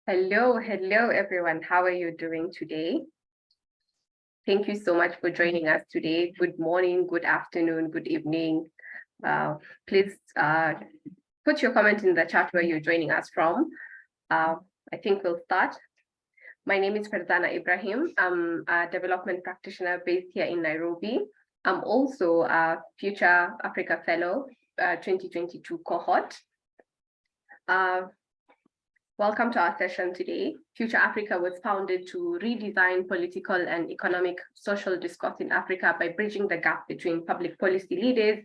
Hello everyone. How are you doing today? Thank you so much for joining us today. Good morning, good afternoon, good evening. Please put your comment in the chat where you're joining us from. I think we'll start. My name is Farzana Ibrahim. I'm a development practitioner based here in Nairobi. I'm also a Future Africa Fellow 2022 cohort. Welcome to our session today. Future Africa was founded to redesign political and economic social discourse in Africa by bridging the gap between public policy leaders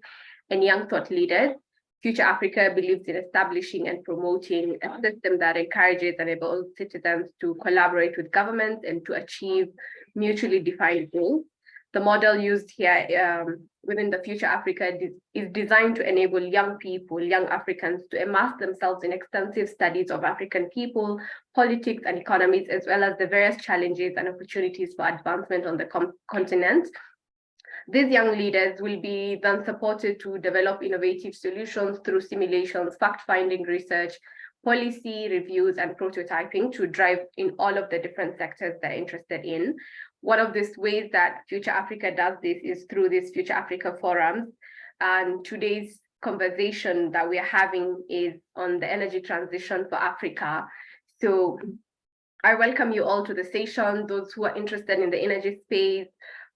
and young thought leaders. Future Africa believes in establishing and promoting a system that encourages and enables citizens to collaborate with governments and to achieve mutually defined goals. The model used here within the Future Africa is designed to enable young people, young Africans, to immerse themselves in extensive studies of African people, politics, and economies, as well as the various challenges and opportunities for advancement on the continent. These young leaders will be then supported to develop innovative solutions through simulations, fact-finding research, policy reviews, and prototyping to drive in all of the different sectors they're interested in. One of these ways that Future Africa does this is through these Future Africa forums. And today's conversation that we are having is on the energy transition for Africa. So I welcome you all to the session, those who are interested in the energy space,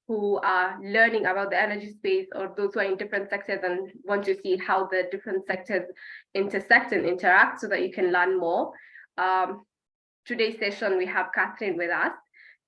who are learning about the energy space, or those who are in different sectors and want to see how the different sectors intersect and interact so that you can learn more. Today's session, we have Catherine with us.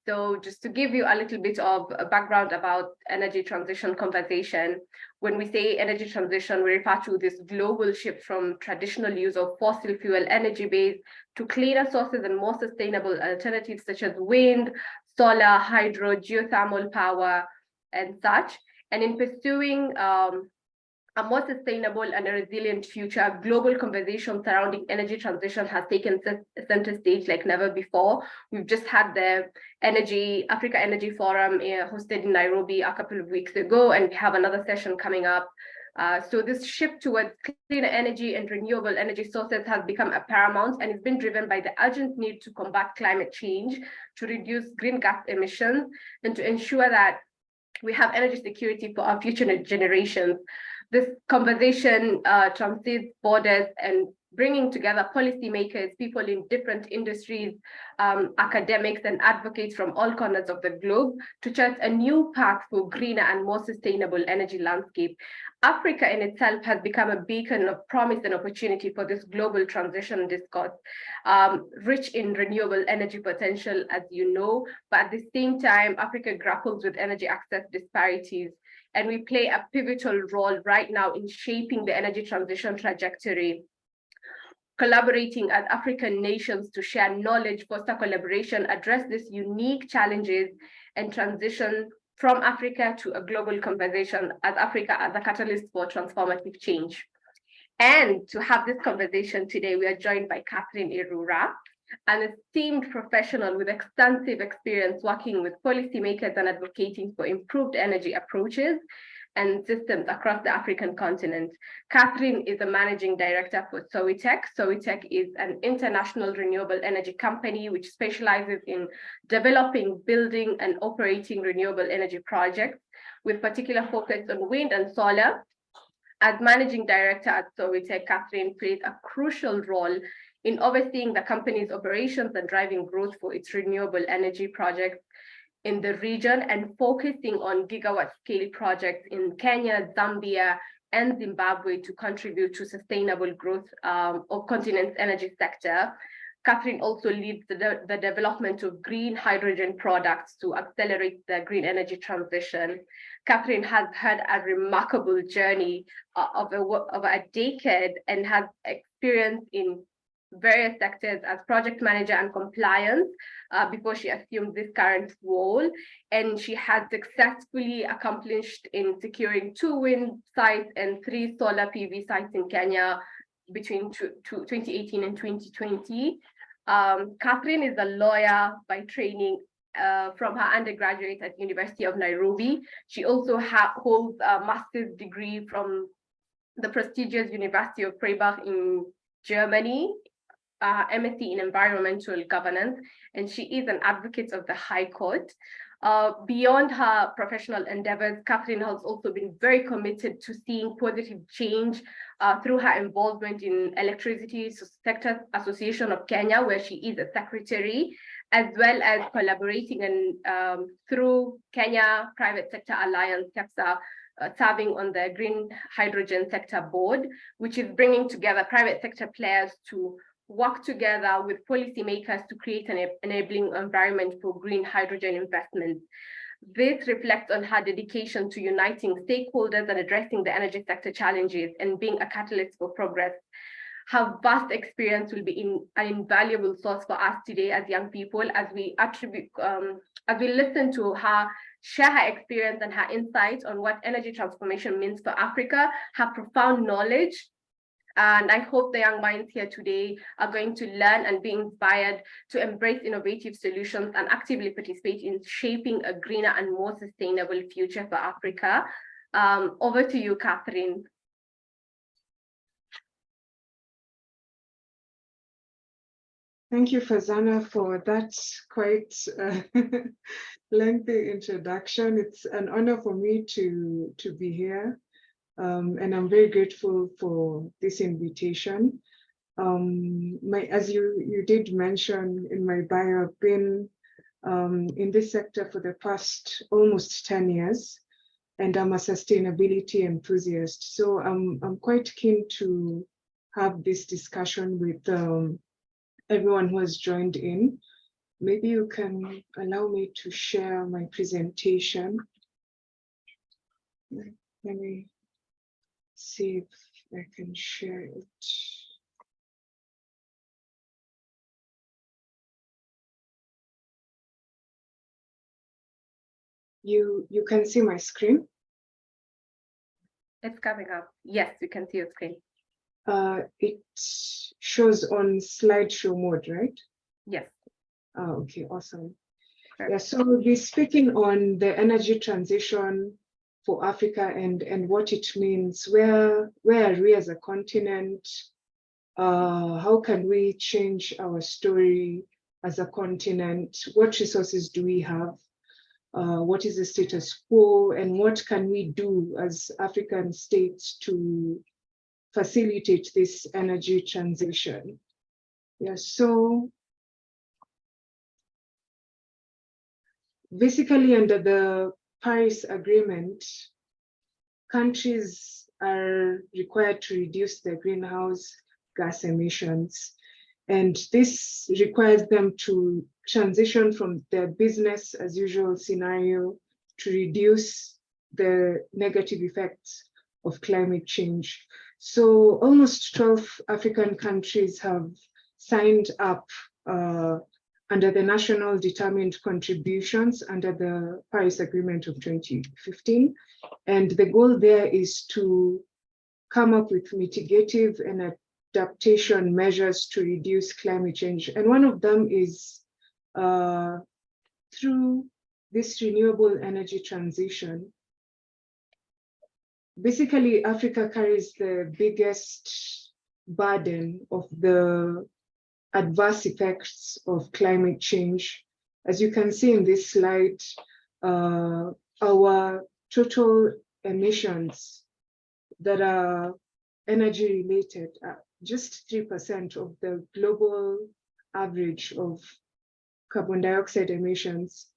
So just to give you a little bit of a background about energy transition conversation, when we say energy transition, we refer to this global shift from traditional use of fossil fuel energy base to cleaner sources and more sustainable alternatives such as wind, solar, hydro, geothermal power, and such. And in pursuing a more sustainable and a resilient future, global conversation surrounding energy transition has taken center stage like never before. We've just had the Africa Energy Forum hosted in Nairobi a couple of weeks ago, and we have another session coming up. So this shift towards cleaner energy and renewable energy sources has become a paramount, and it's been driven by the urgent need to combat climate change, to reduce green gas emissions, and to ensure that we have energy security for our future generations. This conversation transcends borders and bringing together policymakers, people in different industries, academics, and advocates from all corners of the globe to chart a new path for greener and more sustainable energy landscape. Africa in itself has become a beacon of promise and opportunity for this global transition discourse, rich in renewable energy potential, as you know, but at the same time, Africa grapples with energy access disparities. And we play a pivotal role right now in shaping the energy transition trajectory, collaborating as African nations to share knowledge, foster collaboration, address these unique challenges, and transition from Africa to a global conversation as Africa as a catalyst for transformative change. And to have this conversation today, we are joined by Catherine Irura, an esteemed professional with extensive experience working with policymakers and advocating for improved energy approaches and systems across the African continent. Catherine is a managing director for SOWITEC. SOWITEC is an international renewable energy company which specializes in developing, building, and operating renewable energy projects with particular focus on wind and solar. As managing director at SOWITEC, Catherine plays a crucial role in overseeing the company's operations and driving growth for its renewable energy projects in the region and focusing on gigawatt scale projects in Kenya, Zambia, and Zimbabwe to contribute to sustainable growth of continent's energy sector. Catherine also leads the development of green hydrogen products to accelerate the green energy transition. Catherine has had a remarkable journey of a decade and has experience in various sectors as project manager and compliance before she assumed this current role. And she has successfully accomplished in securing 2 wind sites and 3 solar PV sites in Kenya between 2018 and 2020. Catherine is a lawyer by training from her undergraduate at University of Nairobi. She also holds a master's degree from the prestigious University of Freiburg in Germany. MSc in Environmental Governance, and she is an advocate of the High Court. Beyond her professional endeavors, Catherine has also been very committed to seeing positive change through her involvement in Electricity Sector Association of Kenya, where she is a secretary, as well as collaborating and through Kenya Private Sector Alliance, KEPSA, serving on the Green Hydrogen Sector Board, which is bringing together private sector players to work together with policymakers to create an enabling environment for green hydrogen investments. This reflects on her dedication to uniting stakeholders and addressing the energy sector challenges and being a catalyst for progress. Her vast experience will be an invaluable source for us today as young people, as we listen to her share her experience and her insights on what energy transformation means for Africa, her profound knowledge. And I hope the young minds here today are going to learn and be inspired to embrace innovative solutions and actively participate in shaping a greener and more sustainable future for Africa. Over to you, Catherine. Thank you, Fazana, for that quite lengthy introduction. It's an honor for me to be here. And I'm very grateful for this invitation. As you did mention in my bio, I've been in this sector for the past almost 10 years, and I'm a sustainability enthusiast. So I'm quite keen to have this discussion with everyone who has joined in. Maybe you can allow me to share my presentation. Let me see if I can share it. You can see my screen? It's coming up. Yes, we can see your screen. It shows on slideshow mode, right? Yes. Oh, okay, awesome. Perfect. Yeah, so we'll be speaking on the energy transition for Africa and what it means. Where are we as a continent? How can we change our story as a continent? What resources do we have? What is the status quo? And what can we do as African states to facilitate this energy transition? Yeah, so basically under the Paris Agreement, countries are required to reduce their greenhouse gas emissions. And this requires them to transition from their business as usual scenario to reduce the negative effects of climate change. So almost 12 African countries have signed up under the national determined contributions under the Paris Agreement of 2015. And the goal there is to come up with mitigative and adaptation measures to reduce climate change. And one of them is through this renewable energy transition. Basically, Africa carries the biggest burden of the adverse effects of climate change. As you can see in this slide, our total emissions that are energy related are just 3% of the global average of carbon dioxide emissions.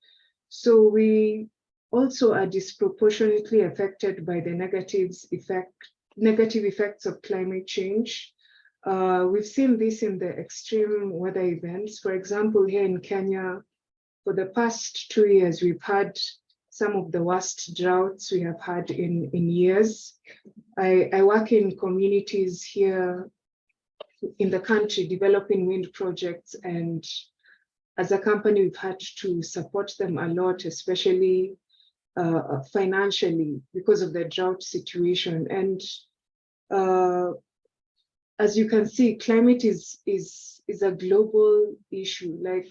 So we also are disproportionately affected by the negative effects of climate change. We've seen this in the extreme weather events. For example, here in Kenya, for the past 2 years, we've had some of the worst droughts we have had in years. I work in communities here in the country developing wind projects, and as a company, we've had to support them a lot, especially financially because of the drought situation. And as you can see, climate is a global issue. Like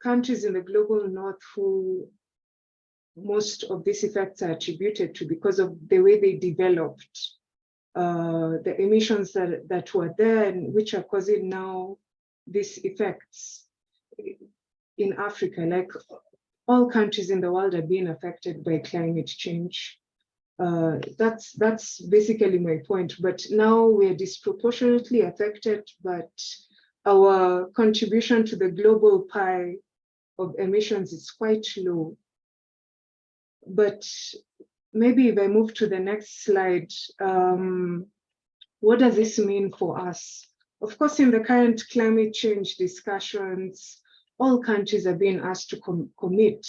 countries in the global north who most of these effects are attributed to because of the way they developed, the emissions that were there and which are causing now these effects in Africa. Like all countries in the world are being affected by climate change. That's basically my point. But now we're disproportionately affected, but our contribution to the global pie of emissions is quite low. But maybe if I move to the next slide, what does this mean for us? Of course, in the current climate change discussions, all countries are being asked to commit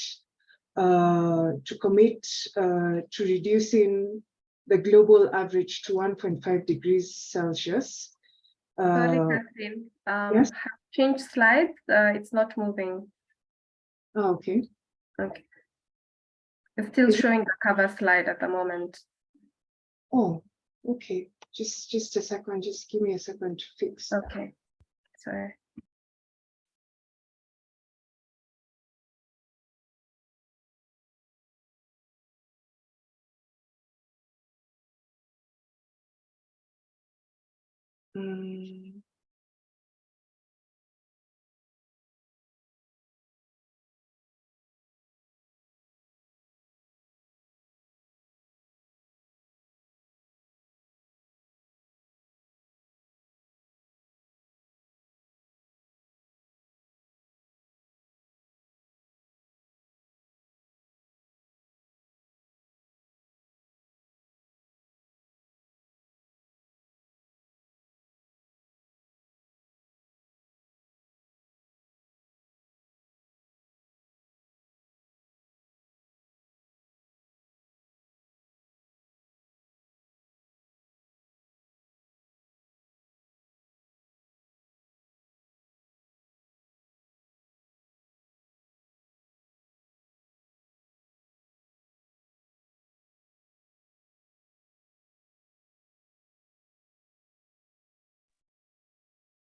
to reducing the global average to 1.5 degrees Celsius. Sorry, Catherine. Yes? Change slides. It's not moving. Oh, okay. Okay. It's still showing the cover slide at the moment. Oh, okay. Just a second. Just give me a second to fix. Okay. Sorry.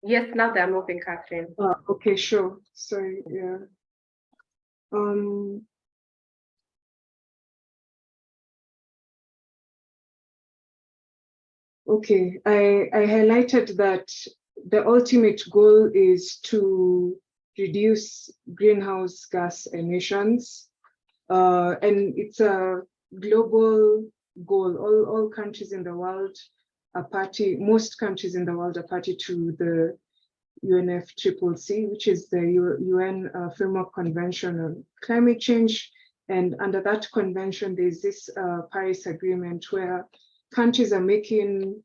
Yes, now they're moving, Catherine. Okay, sure. Sorry, yeah. Okay, I highlighted that the ultimate goal is to reduce greenhouse gas emissions, and it's a global goal. All countries in the world are party, most countries in the world are party to the UNFCCC, which is the UN Framework Convention on Climate Change. And under that convention, there's this Paris Agreement where countries are making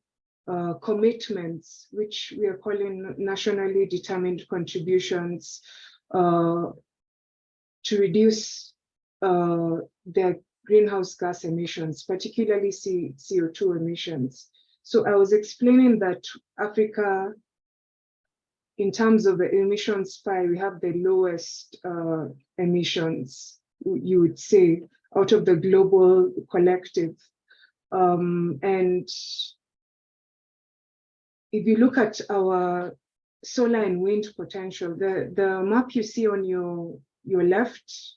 commitments, which we are calling nationally determined contributions, to reduce their greenhouse gas emissions, particularly CO2 emissions. So I was explaining that Africa, in terms of the emissions pie, we have the lowest emissions, you would say, out of the global collective. And if you look at our solar and wind potential, the map you see on your left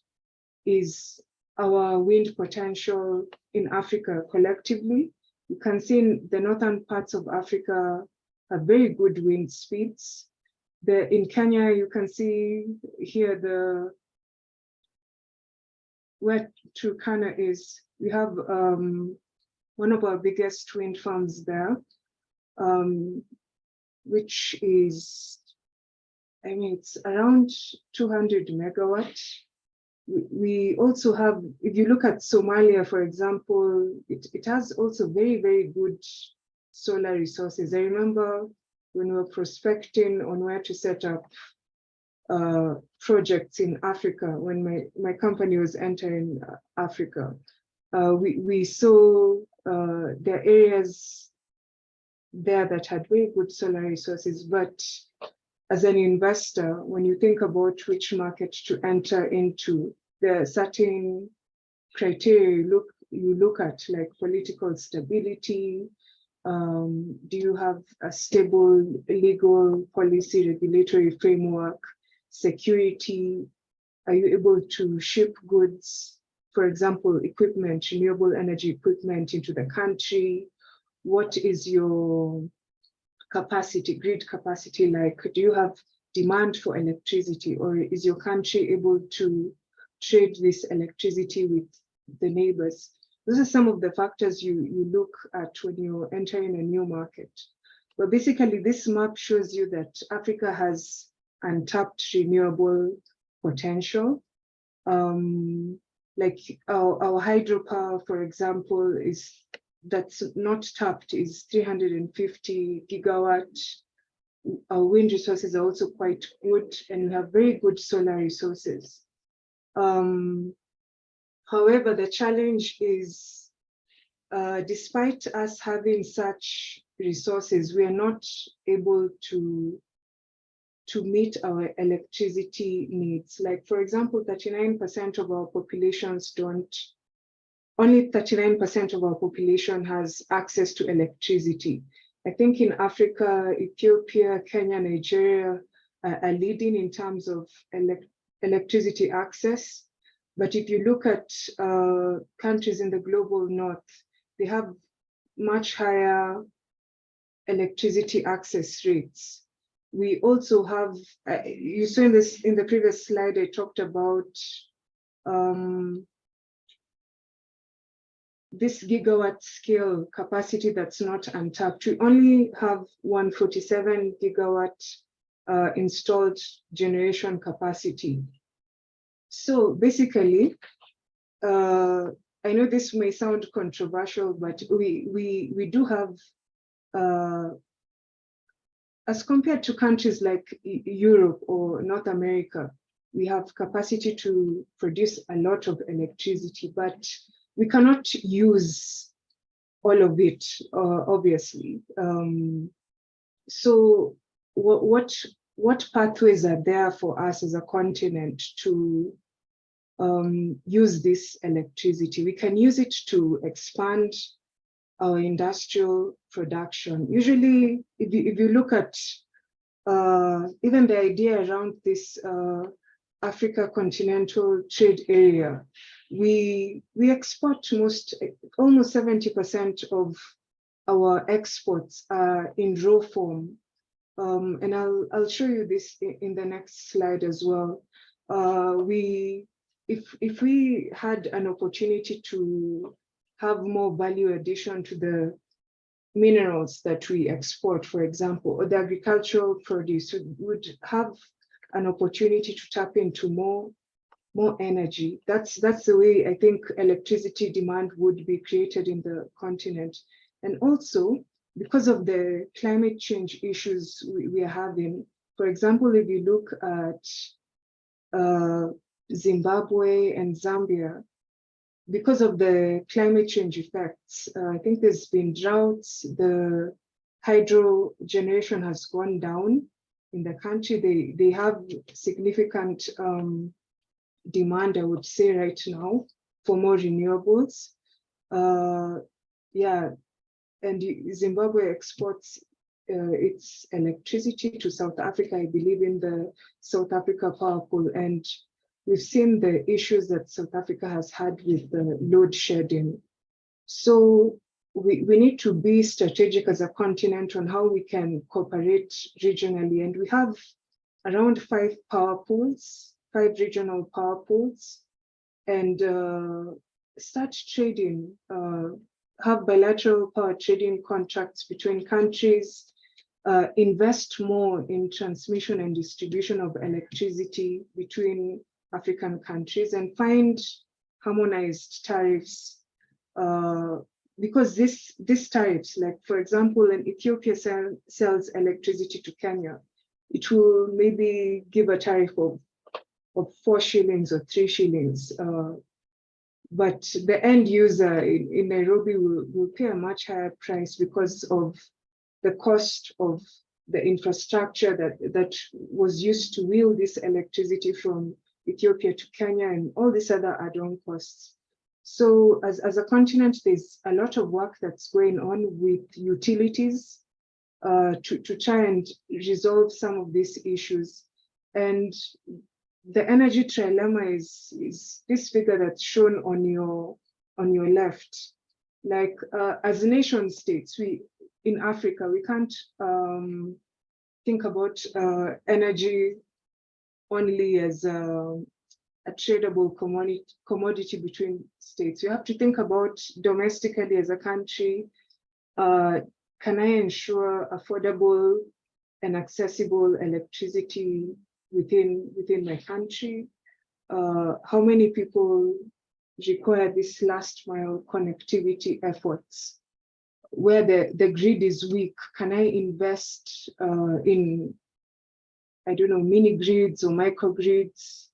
is our wind potential in Africa collectively. You can see in the northern parts of Africa have very good wind speeds. In Kenya, you can see here where Turkana is. We have one of our biggest wind farms there, which is, I mean, it's around 200 megawatt. We also have, if you look at Somalia, for example, it has also very, very good solar resources. I remember when we were prospecting on where to set up projects in Africa, when my company was entering Africa, we saw there are areas there that had very good solar resources. But as an investor, when you think about which market to enter into, there are certain criteria you look at, like political stability. Do you have a stable legal policy regulatory framework? Security? Are you able to ship goods, for example, equipment, renewable energy equipment into the country? What is your capacity, grid capacity like? Do you have demand for electricity, or is your country able to trade this electricity with the neighbors? Those are some of the factors you look at when you're entering a new market. But basically, this map shows you that Africa has untapped renewable potential. Like our hydropower, for example, that's not tapped is 350 gigawatt. Our wind resources are also quite good, and we have very good solar resources. However, the challenge is, despite us having such resources, we are not able to meet our electricity needs. Like, for example, 39% of our populations only 39% of our population has access to electricity. I think in Africa, Ethiopia, Kenya, Nigeria are leading in terms of electricity access. But if you look at countries in the global north, they have much higher electricity access rates. We also have, you saw in the previous slide, I talked about this gigawatt scale capacity that's not untapped. We only have 147 gigawatt installed generation capacity. So basically, I know this may sound controversial, but we do have, as compared to countries like Europe or North America, we have capacity to produce a lot of electricity, but we cannot use all of it, obviously. So what pathways are there for us as a continent to use this electricity? We can use it to expand our industrial production. Usually, if you look at even the idea around this Africa continental trade area, we export almost 70% of our exports are in raw form. And I'll show you this in the next slide as well. If we had an opportunity to have more value addition to the minerals that we export, for example, or the agricultural produce, we would have an opportunity to tap into more energy. That's the way I think electricity demand would be created in the continent. And also, because of the climate change issues we are having, for example, if you look at Zimbabwe and Zambia, because of the climate change effects, I think there's been droughts, the hydro generation has gone down in the country. They have significant demand, I would say, right now for more renewables. Yeah, and Zimbabwe exports its electricity to South Africa, I believe, in the South Africa power pool. And we've seen the issues that South Africa has had with the load shedding. So we need to be strategic as a continent on how we can cooperate regionally. And we have around 5 power pools, 5 regional power pools, and start trading, have bilateral power trading contracts between countries, invest more in transmission and distribution of electricity between African countries, and find harmonized tariffs, because these tariffs, like for example, when Ethiopia sells electricity to Kenya, it will maybe give a tariff of 4 shillings or 3 shillings, but the end user in Nairobi will pay a much higher price because of the cost of the infrastructure that was used to wheel this electricity from Ethiopia to Kenya and all these other add-on costs. So as a continent, there's a lot of work that's going on with utilities to try and resolve some of these issues. And the energy trilemma is this figure that's shown on your left. Like as nation states, in Africa, we can't think about energy only as a tradable commodity between states. You have to think about domestically as a country. Can I ensure affordable and accessible electricity within my country? How many people require this last mile connectivity efforts? Where the grid is weak, can I invest in, I don't know, mini grids or microgrids?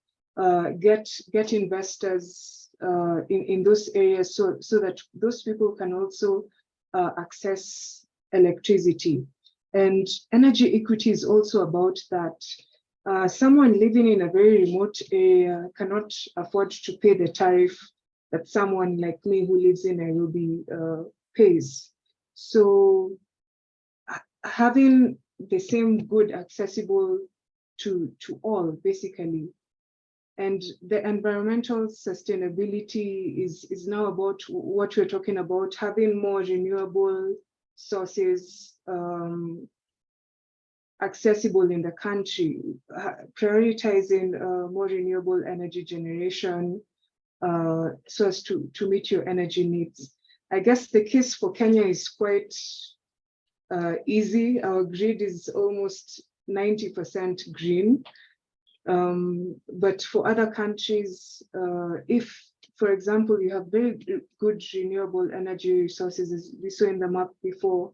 Get investors in those areas so that those people can also access electricity. And energy equity is also about that. Someone living in a very remote area cannot afford to pay the tariff that someone like me who lives in Nairobi pays. So having the same good accessible to all, basically. And the environmental sustainability is now about what we're talking about, having more renewable sources accessible in the country, prioritizing more renewable energy generation so as to meet your energy needs. I guess the case for Kenya is quite easy. Our grid is almost 90% green. But for other countries, if, for example, you have very good renewable energy resources, as we saw in the map before,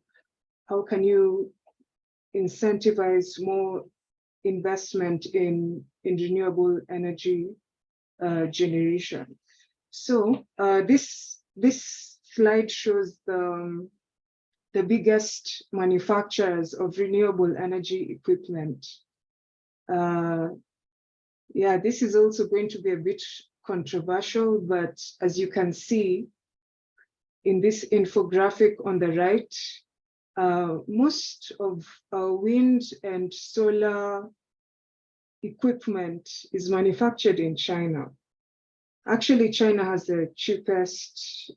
how can you incentivize more investment in renewable energy generation? So this slide shows the biggest manufacturers of renewable energy equipment. Yeah, this is also going to be a bit controversial, but as you can see in this infographic on the right, most of wind and solar equipment is manufactured in China. Actually, China has the cheapest,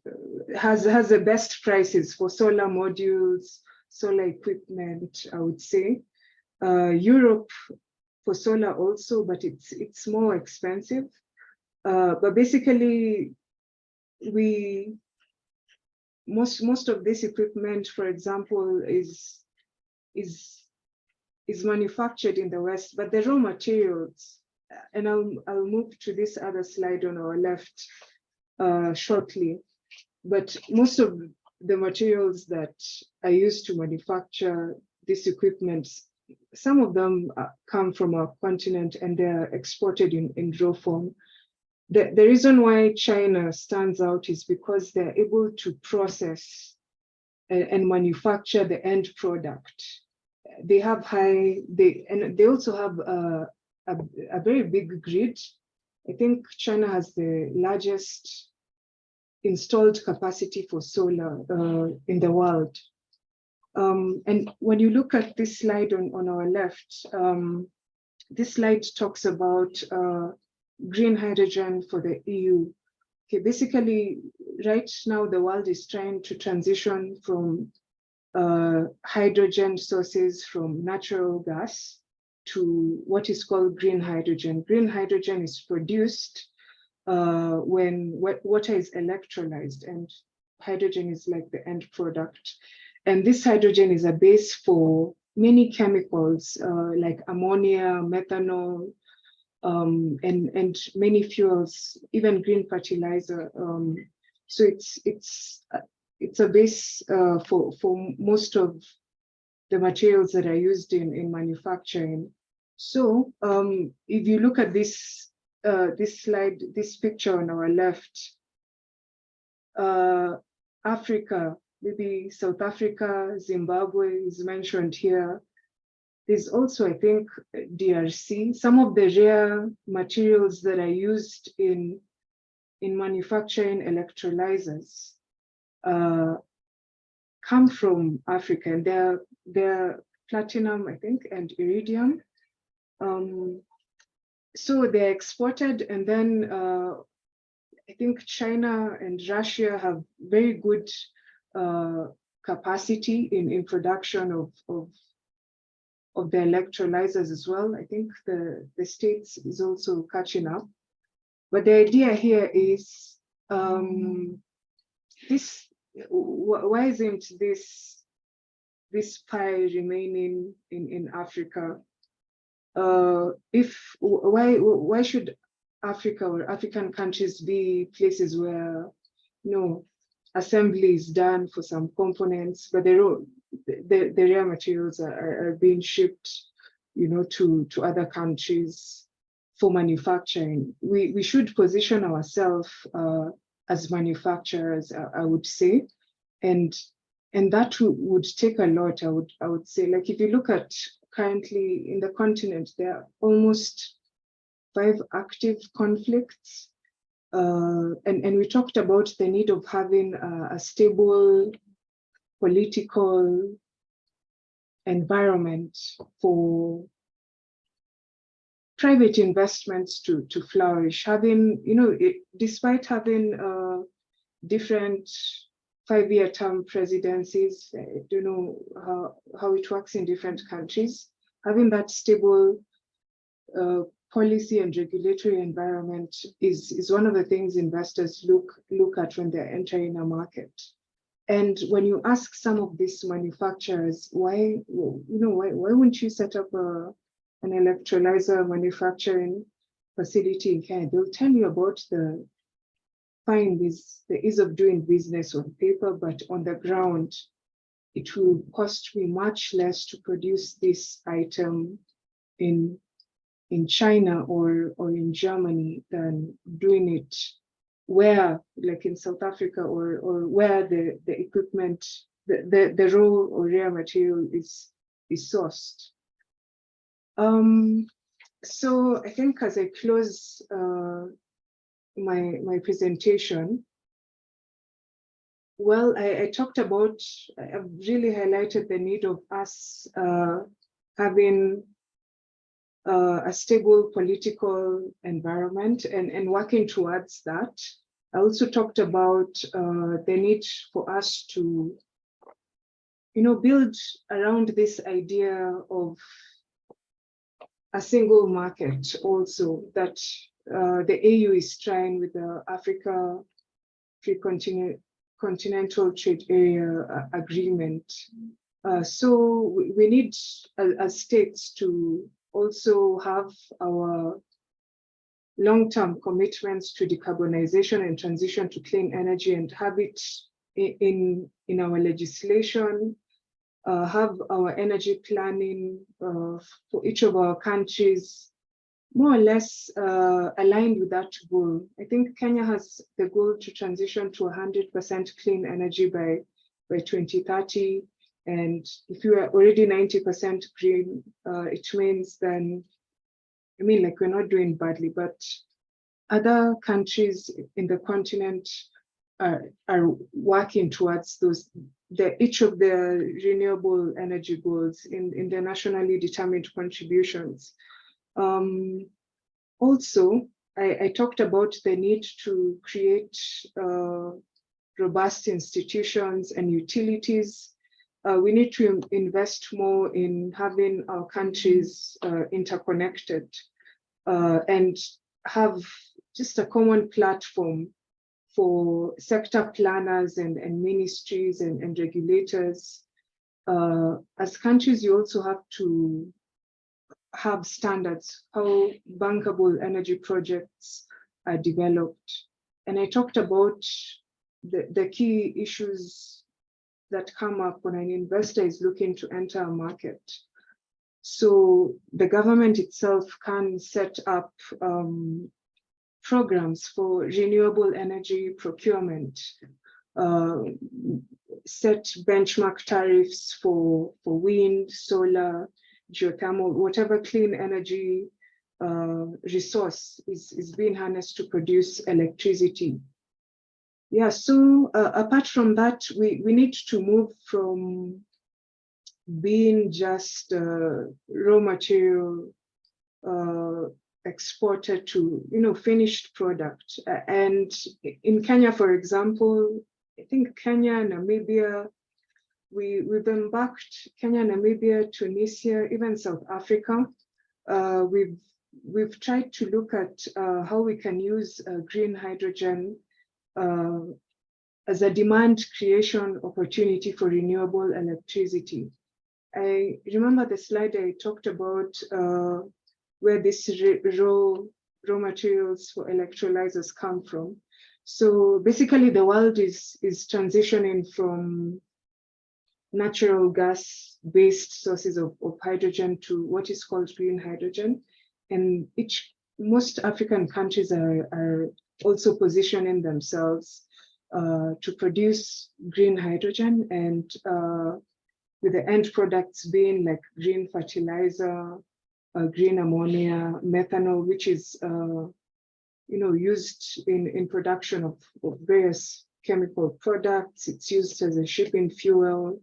has the best prices for solar modules, solar equipment, I would say. Europe for solar also, but it's more expensive. But basically, most of this equipment, for example, is manufactured in the West, but the raw materials, and I'll move to this other slide on our left shortly, but most of the materials that are used to manufacture this equipment, some of them come from our continent and they're exported in raw form. The reason why China stands out is because they're able to process and manufacture the end product. They have and they also have a very big grid. I think China has the largest installed capacity for solar in the world. And when you look at this slide on our left, this slide talks about green hydrogen for the EU. Okay, basically, right now the world is trying to transition from hydrogen sources from natural gas to what is called green hydrogen. Green hydrogen is produced when water is electrolyzed, and hydrogen is like the end product. And this hydrogen is a base for many chemicals like ammonia, methanol, and many fuels, even green fertilizer. So it's a base for most of the materials that are used in manufacturing. So if you look at this slide, this picture on our left, Africa, maybe South Africa, Zimbabwe is mentioned here. There's also, I think, DRC. Some of the rare materials that are used in manufacturing electrolyzers come from Africa, and they're platinum, I think, and iridium. So they're exported, and then I think China and Russia have very good capacity in production the electrolyzers as well. I think the States is also catching up. But the idea here is why isn't this pie remaining in Africa? Why should Africa or African countries be places where assembly is done for some components, but the raw materials are being shipped, to other countries for manufacturing? We should position ourselves as manufacturers, I would say, and that would take a lot. I would say, like, if you look at currently in the continent, there are almost 5 active conflicts. And we talked about the need of having a stable political environment for private investments to flourish. Having, despite having different 5-year term presidencies, I don't know how it works in different countries, having that stable policy and regulatory environment is one of the things investors look at when they're entering a market. And when you ask some of these manufacturers, why wouldn't you set up an electrolyzer manufacturing facility in Kenya? They'll tell you about the ease of doing business on paper, but on the ground, it will cost me much less to produce this item in China or in Germany than doing it where, like in South Africa, or where the equipment, the raw or rare material is sourced. So I think as I close my presentation, well, I talked about, I've really highlighted the need of us having a stable political environment and working towards that. I also talked about the need for us to, build around this idea of a single market also, that the AU is trying with the Africa Free Continental Trade Area Agreement. So we need as states to also have our long-term commitments to decarbonization and transition to clean energy, and have it in our legislation, have our energy planning for each of our countries more or less aligned with that goal. I think Kenya has the goal to transition to 100% clean energy by 2030. And if you are already 90% green, it means then, like, we're not doing badly, but other countries in the continent are working towards each of the renewable energy goals in their nationally determined contributions. Also, I talked about the need to create robust institutions and utilities. We need to invest more in having our countries interconnected and have just a common platform for sector planners and ministries and regulators. As countries, you also have to have standards, how bankable energy projects are developed. And I talked about the key issues that come up when an investor is looking to enter a market. So the government itself can set up programs for renewable energy procurement, set benchmark tariffs for wind, solar, geothermal, whatever clean energy resource is being harnessed to produce electricity. Yeah, so apart from that, we need to move from being just raw material exporter to finished product. And in Kenya, for example, I think Kenya, Namibia, we've embarked, Kenya, Namibia, Tunisia, even South Africa. We've tried to look at how we can use green hydrogen as a demand creation opportunity for renewable electricity. I remember the slide I talked about where this raw materials for electrolyzers come from. So basically the world is transitioning from natural gas-based sources of hydrogen to what is called green hydrogen. And most African countries are also positioning themselves to produce green hydrogen, and with the end products being like green fertilizer, green ammonia, methanol, which is used in production of various chemical products. It's used as a shipping fuel.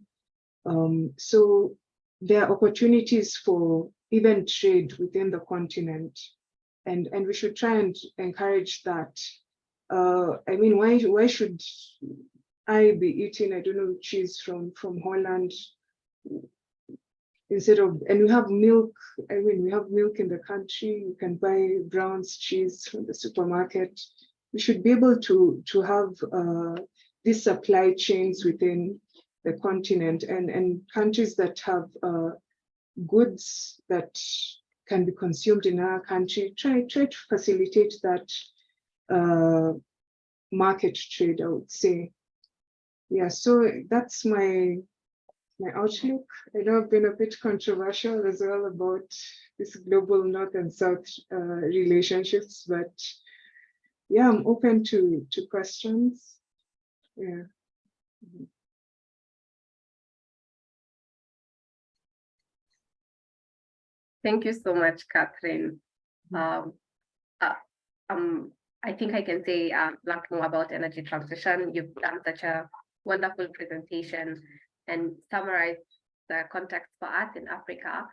So there are opportunities for even trade within the continent, and we should try and encourage that. I mean, why should I be eating, I don't know, cheese from Holland instead of, and we have milk. I mean, we have milk in the country. You can buy Brown's cheese from the supermarket. We should be able to have these supply chains within the continent, and countries that have goods that can be consumed in our country, try to facilitate that market trade, I would say. Yeah, so that's my outlook. I know I've been a bit controversial as well about this global North and South relationships, but yeah, I'm open to questions. Yeah. Thank you so much, Catherine. I think I can say learn more about energy transition. You've done such a wonderful presentation and summarized the context for us in Africa.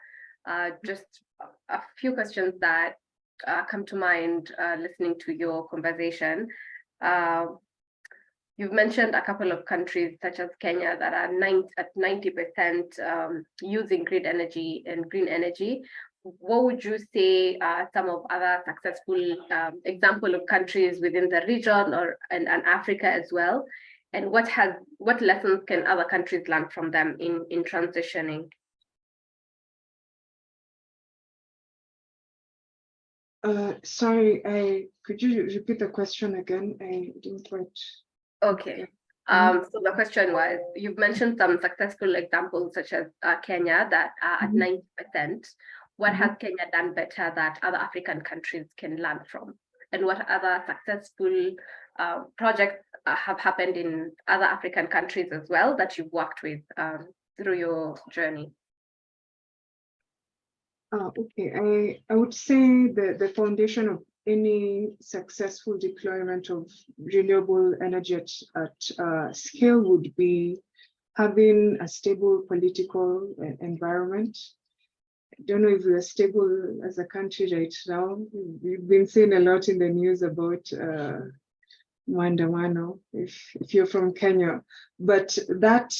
Just a few questions that come to mind listening to your conversation. You've mentioned a couple of countries such as Kenya that are at 90% using grid energy and green energy. What would you say are some of other successful example of countries within the region and Africa as well? And what lessons can other countries learn from them in transitioning? Sorry, could you repeat the question again? I didn't quite. Okay. So the question was, you've mentioned some successful examples such as Kenya that are at 90%. What has Kenya done better that other African countries can learn from? And what other successful projects have happened in other African countries as well that you've worked with through your journey? Okay, I would say the foundation of any successful deployment of renewable energy at scale would be having a stable political environment. I don't know if we're stable as a country right now. We've been seeing a lot in the news about maandamano, if you're from Kenya, but that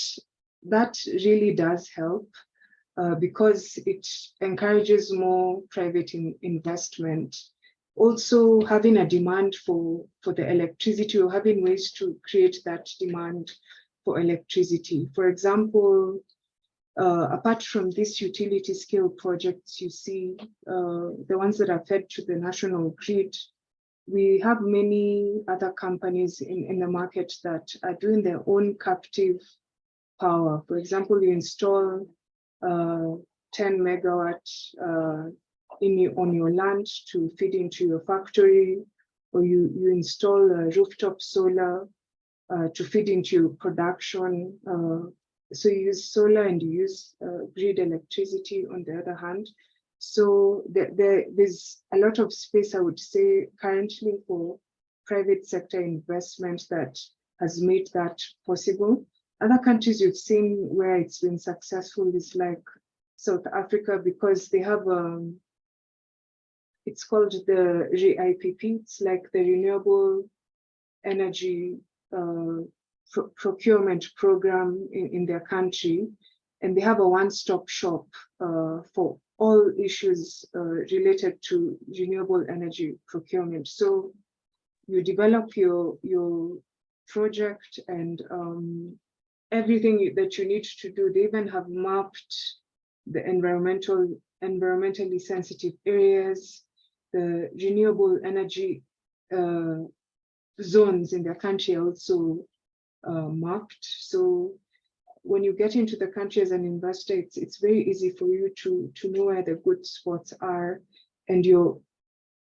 really does help because it encourages more private investment. Also having a demand for the electricity, or having ways to create that demand for electricity. For example, apart from these utility scale projects, you see the ones that are fed to the national grid, we have many other companies in the market that are doing their own captive power. For example, you install 10 megawatt on your land to feed into your factory, or you install rooftop solar to feed into your production. So you use solar and you use grid electricity on the other hand. So there's a lot of space, I would say, currently for private sector investment that has made that possible. Other countries you've seen where it's been successful is like South Africa, because they have it's called the REIPP. It's like the renewable energy procurement program in their country, and they have a one-stop shop for all issues related to renewable energy procurement. So you develop your project and everything that you need to do. They even have mapped the environmentally sensitive areas, the renewable energy zones in their country are also mapped. So when you get into the country as an investor, it's very easy for you to know where the good spots are, and your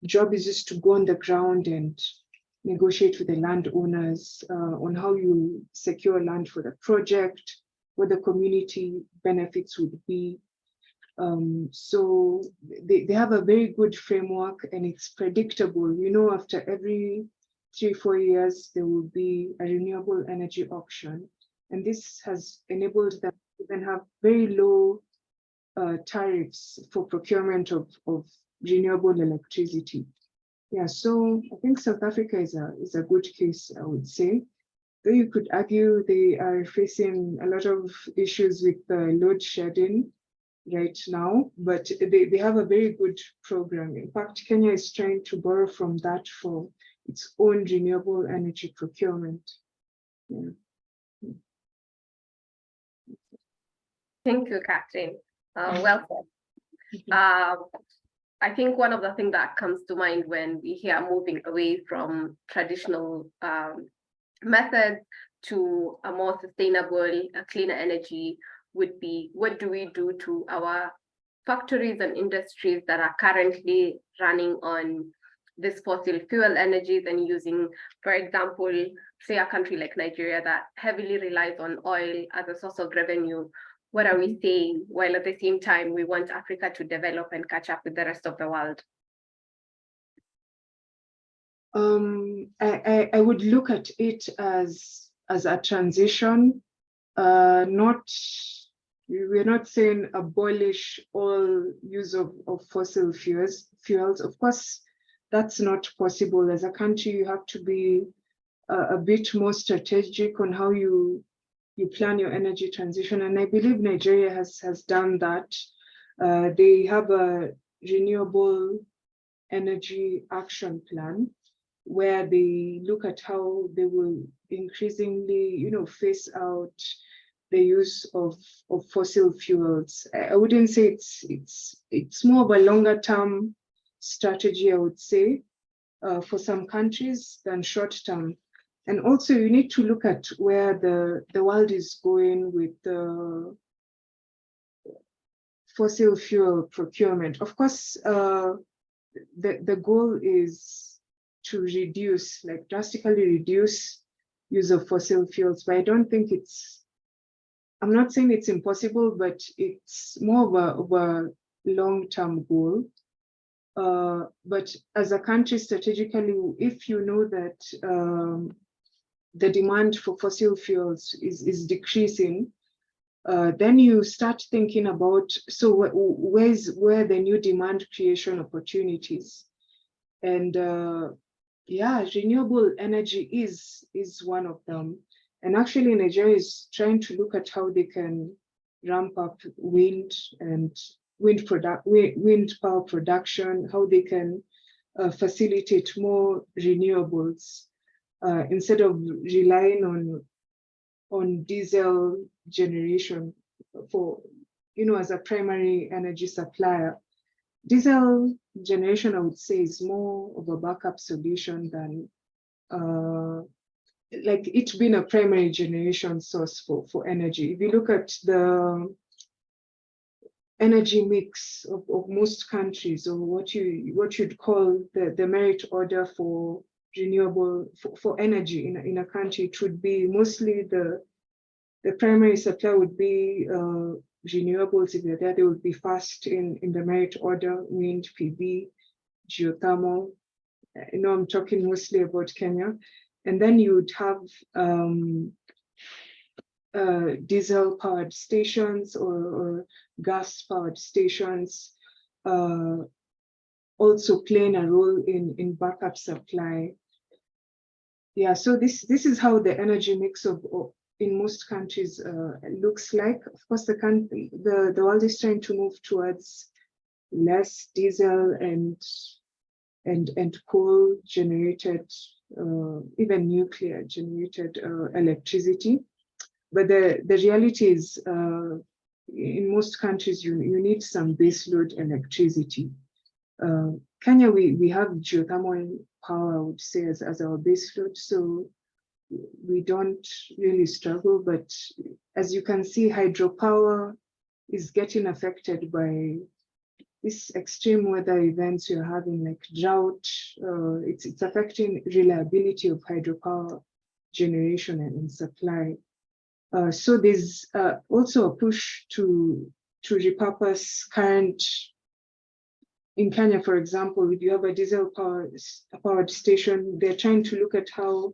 job is just to go on the ground and negotiate with the landowners on how you secure land for the project, what the community benefits would be. So they have a very good framework, and it's predictable. You know, after every 3-4 years, there will be a renewable energy auction. And this has enabled them to then have very low tariffs for procurement of renewable electricity. Yeah, so I think South Africa is a good case, I would say. Though you could argue they are facing a lot of issues with load shedding right now, but they have a very good program. In fact, Kenya is trying to borrow from that for its own renewable energy procurement. Yeah. Thank you, Catherine. Well said. I think one of the things that comes to mind when we hear moving away from traditional methods to a more sustainable, cleaner energy would be, what do we do to our factories and industries that are currently running on this fossil fuel energies and using, for example, say a country like Nigeria that heavily relies on oil as a source of revenue. What are we saying, while at the same time we want Africa to develop and catch up with the rest of the world? I would look at it as a transition, we're not saying abolish all use of fossil fuels. Of course, that's not possible. As a country, you have to be a bit more strategic on how you plan your energy transition. And I believe Nigeria has done that. They have a renewable energy action plan where they look at how they will increasingly, phase out the use of fossil fuels. I wouldn't say it's more of a longer term strategy, I would say, for some countries than short term. And also you need to look at where the world is going with the fossil fuel procurement. Of course, the goal is to reduce, like drastically reduce use of fossil fuels, but I don't think I'm not saying it's impossible, but it's more of a long-term goal. But as a country, strategically, if you know that the demand for fossil fuels is decreasing, then you start thinking about, so where the new demand creation opportunities. And yeah, renewable energy is one of them. And actually Nigeria is trying to look at how they can ramp up wind power production, how they can facilitate more renewables instead of relying on diesel generation for, as a primary energy supplier. Diesel generation, I would say, is more of a backup solution than like it being a primary generation source for energy. If you look at the energy mix of most countries, or what you'd call the merit order for renewable for energy in a country, it would be mostly the primary supply would be renewables. If they're there, they would be first in the merit order: wind, PV, geothermal. I'm talking mostly about Kenya. And then you would have diesel powered stations or gas powered stations also playing a role in backup supply. yeah, so this is how the energy mix of in most countries looks like. Of course, the world is trying to move towards less diesel and coal generated, even nuclear generated electricity. But the reality is, in most countries, you need some baseload electricity. Kenya, we have geothermal power, I would say, as our baseload, so we don't really struggle. But as you can see, hydropower is getting affected by these extreme weather events you're having, like drought. It's affecting reliability of hydropower generation and supply. So there's also a push to repurpose current. In Kenya, for example, if you have a diesel powered station, they're trying to look at how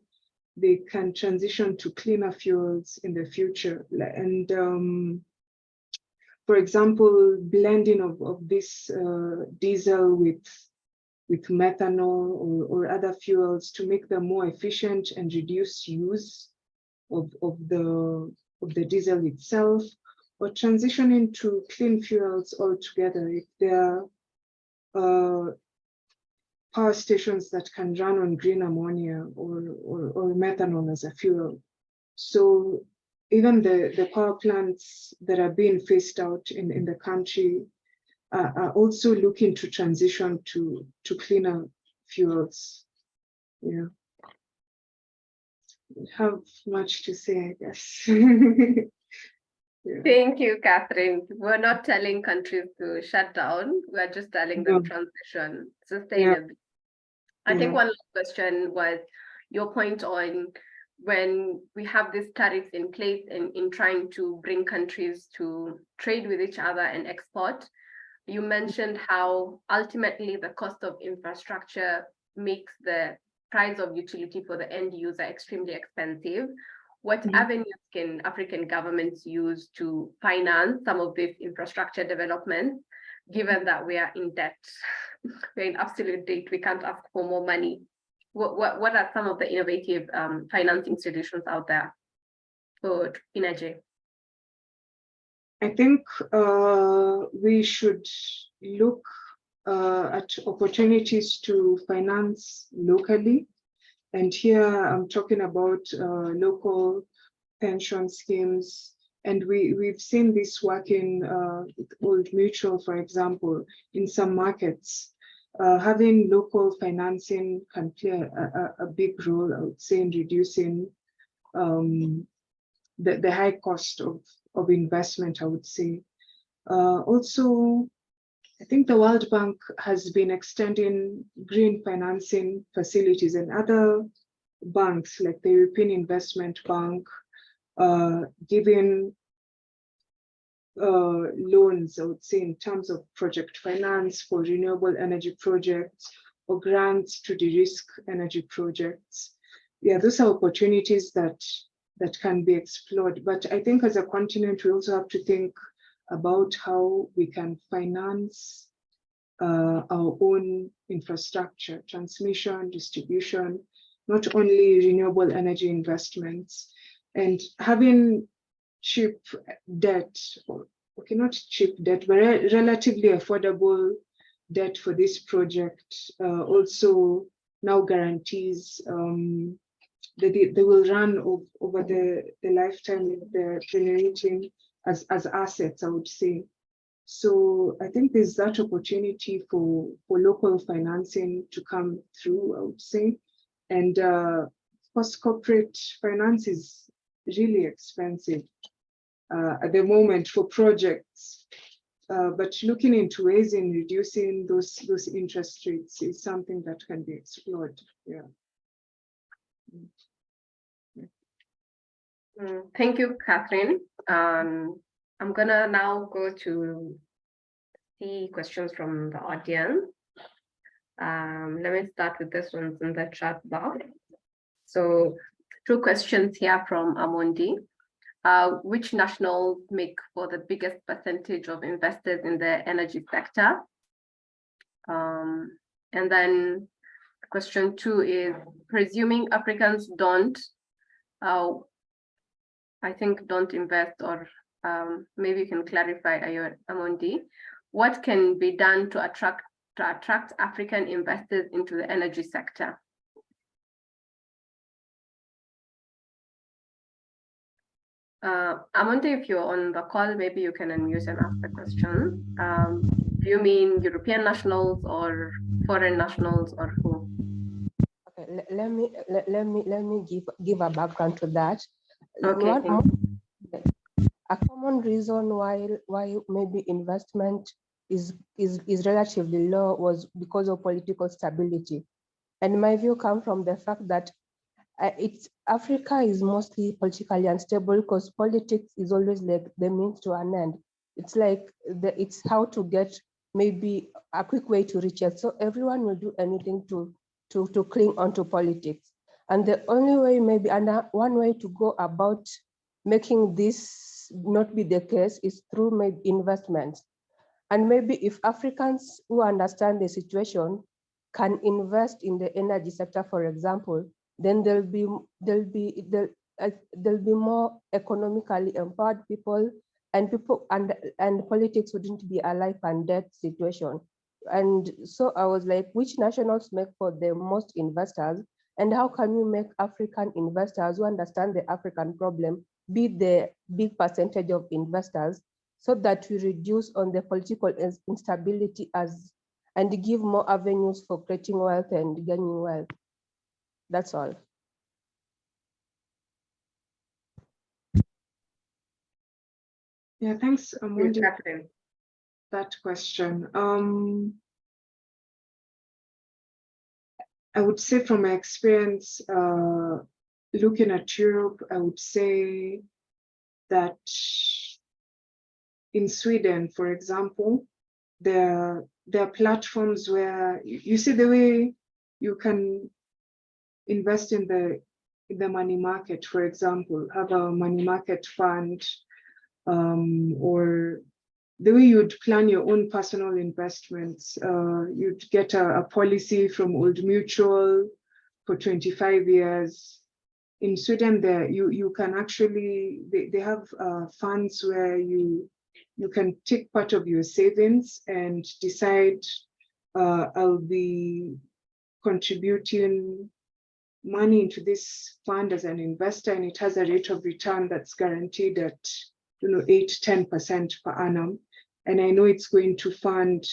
they can transition to cleaner fuels in the future. And for example, blending of this diesel with methanol or other fuels to make them more efficient and reduce use of the diesel itself, or transitioning to clean fuels altogether. If there are power stations that can run on green ammonia or methanol as a fuel. So even the power plants that are being phased out in the country are also looking to transition to cleaner fuels. Yeah, I have much to say, I guess. Yeah. Thank you, Catherine. We're not telling countries to shut down. We're just telling them transition sustainably. I think one last question was your point on when we have these tariffs in place and in trying to bring countries to trade with each other and export. You mentioned how ultimately the cost of infrastructure makes the price of utility for the end user extremely expensive. What avenues can African governments use to finance some of this infrastructure development, given that we are in debt? We're in absolute debt, we can't ask for more money. What are some of the innovative financing solutions out there for energy? I think we should look at opportunities to finance locally. And here I'm talking about local pension schemes. And we've seen this working with Old Mutual, for example, in some markets. Having local financing can play a big role, I would say, in reducing the high cost of investment, I would say. Also, I think the World Bank has been extending green financing facilities, and other banks like the European Investment Bank giving loans, I would say, in terms of project finance for renewable energy projects or grants to de-risk energy projects. Yeah, those are opportunities that can be explored. But I think as a continent, we also have to think about how we can finance our own infrastructure, transmission, distribution, not only renewable energy investments, and having cheap debt, okay, not cheap debt, but relatively affordable debt for this project also now guarantees they will run over the lifetime of the generating as assets, I would say. So I think there's that opportunity for local financing to come through, I would say. And of course, corporate finance is really expensive at the moment for projects. But looking into ways in reducing those interest rates is something that can be explored. Yeah. Thank you, Catherine. I'm gonna now go to see questions from the audience. Let me start with this one in the chat box. So 2 questions here from Amondi. Which nationals make for the biggest percentage of investors in the energy sector? And then question 2 is, presuming Africans don't, I think don't invest, or maybe you can clarify, Amondi, what can be done to attract African investors into the energy sector? Amondi, if you're on the call, maybe you can unmute and ask the question. Do you mean European nationals or foreign nationals, or who? Okay, let me give a background to that. Okay. A common reason why maybe investment is relatively low was because of political stability, and my view comes from the fact that Africa is mostly politically unstable because politics is always like the means to an end. It's like it's how to get maybe a quick way to reach it. So everyone will do anything to cling onto politics. And the only way, maybe, and one way to go about making this not be the case is through maybe investments. And maybe if Africans who understand the situation can invest in the energy sector, for example, then there'll be more economically empowered people, and politics wouldn't be a life and death situation. And so I was like, which nationals make for the most investors, and how can we make African investors who understand the African problem be the big percentage of investors, so that we reduce on the political instability and give more avenues for creating wealth and gaining wealth. That's all. Yeah, thanks, Amondi, for that question. I would say from my experience looking at Europe, I would say that in Sweden, for example, there are platforms where you see the way you can invest in the money market, for example, have a money market fund, or the way you'd plan your own personal investments. You'd get a policy from Old Mutual for 25 years. In Sweden, there you can actually, they have funds where you can take part of your savings and decide, I'll be contributing money into this fund as an investor, and it has a rate of return that's guaranteed at 8-10% per annum. And I know it's going to fund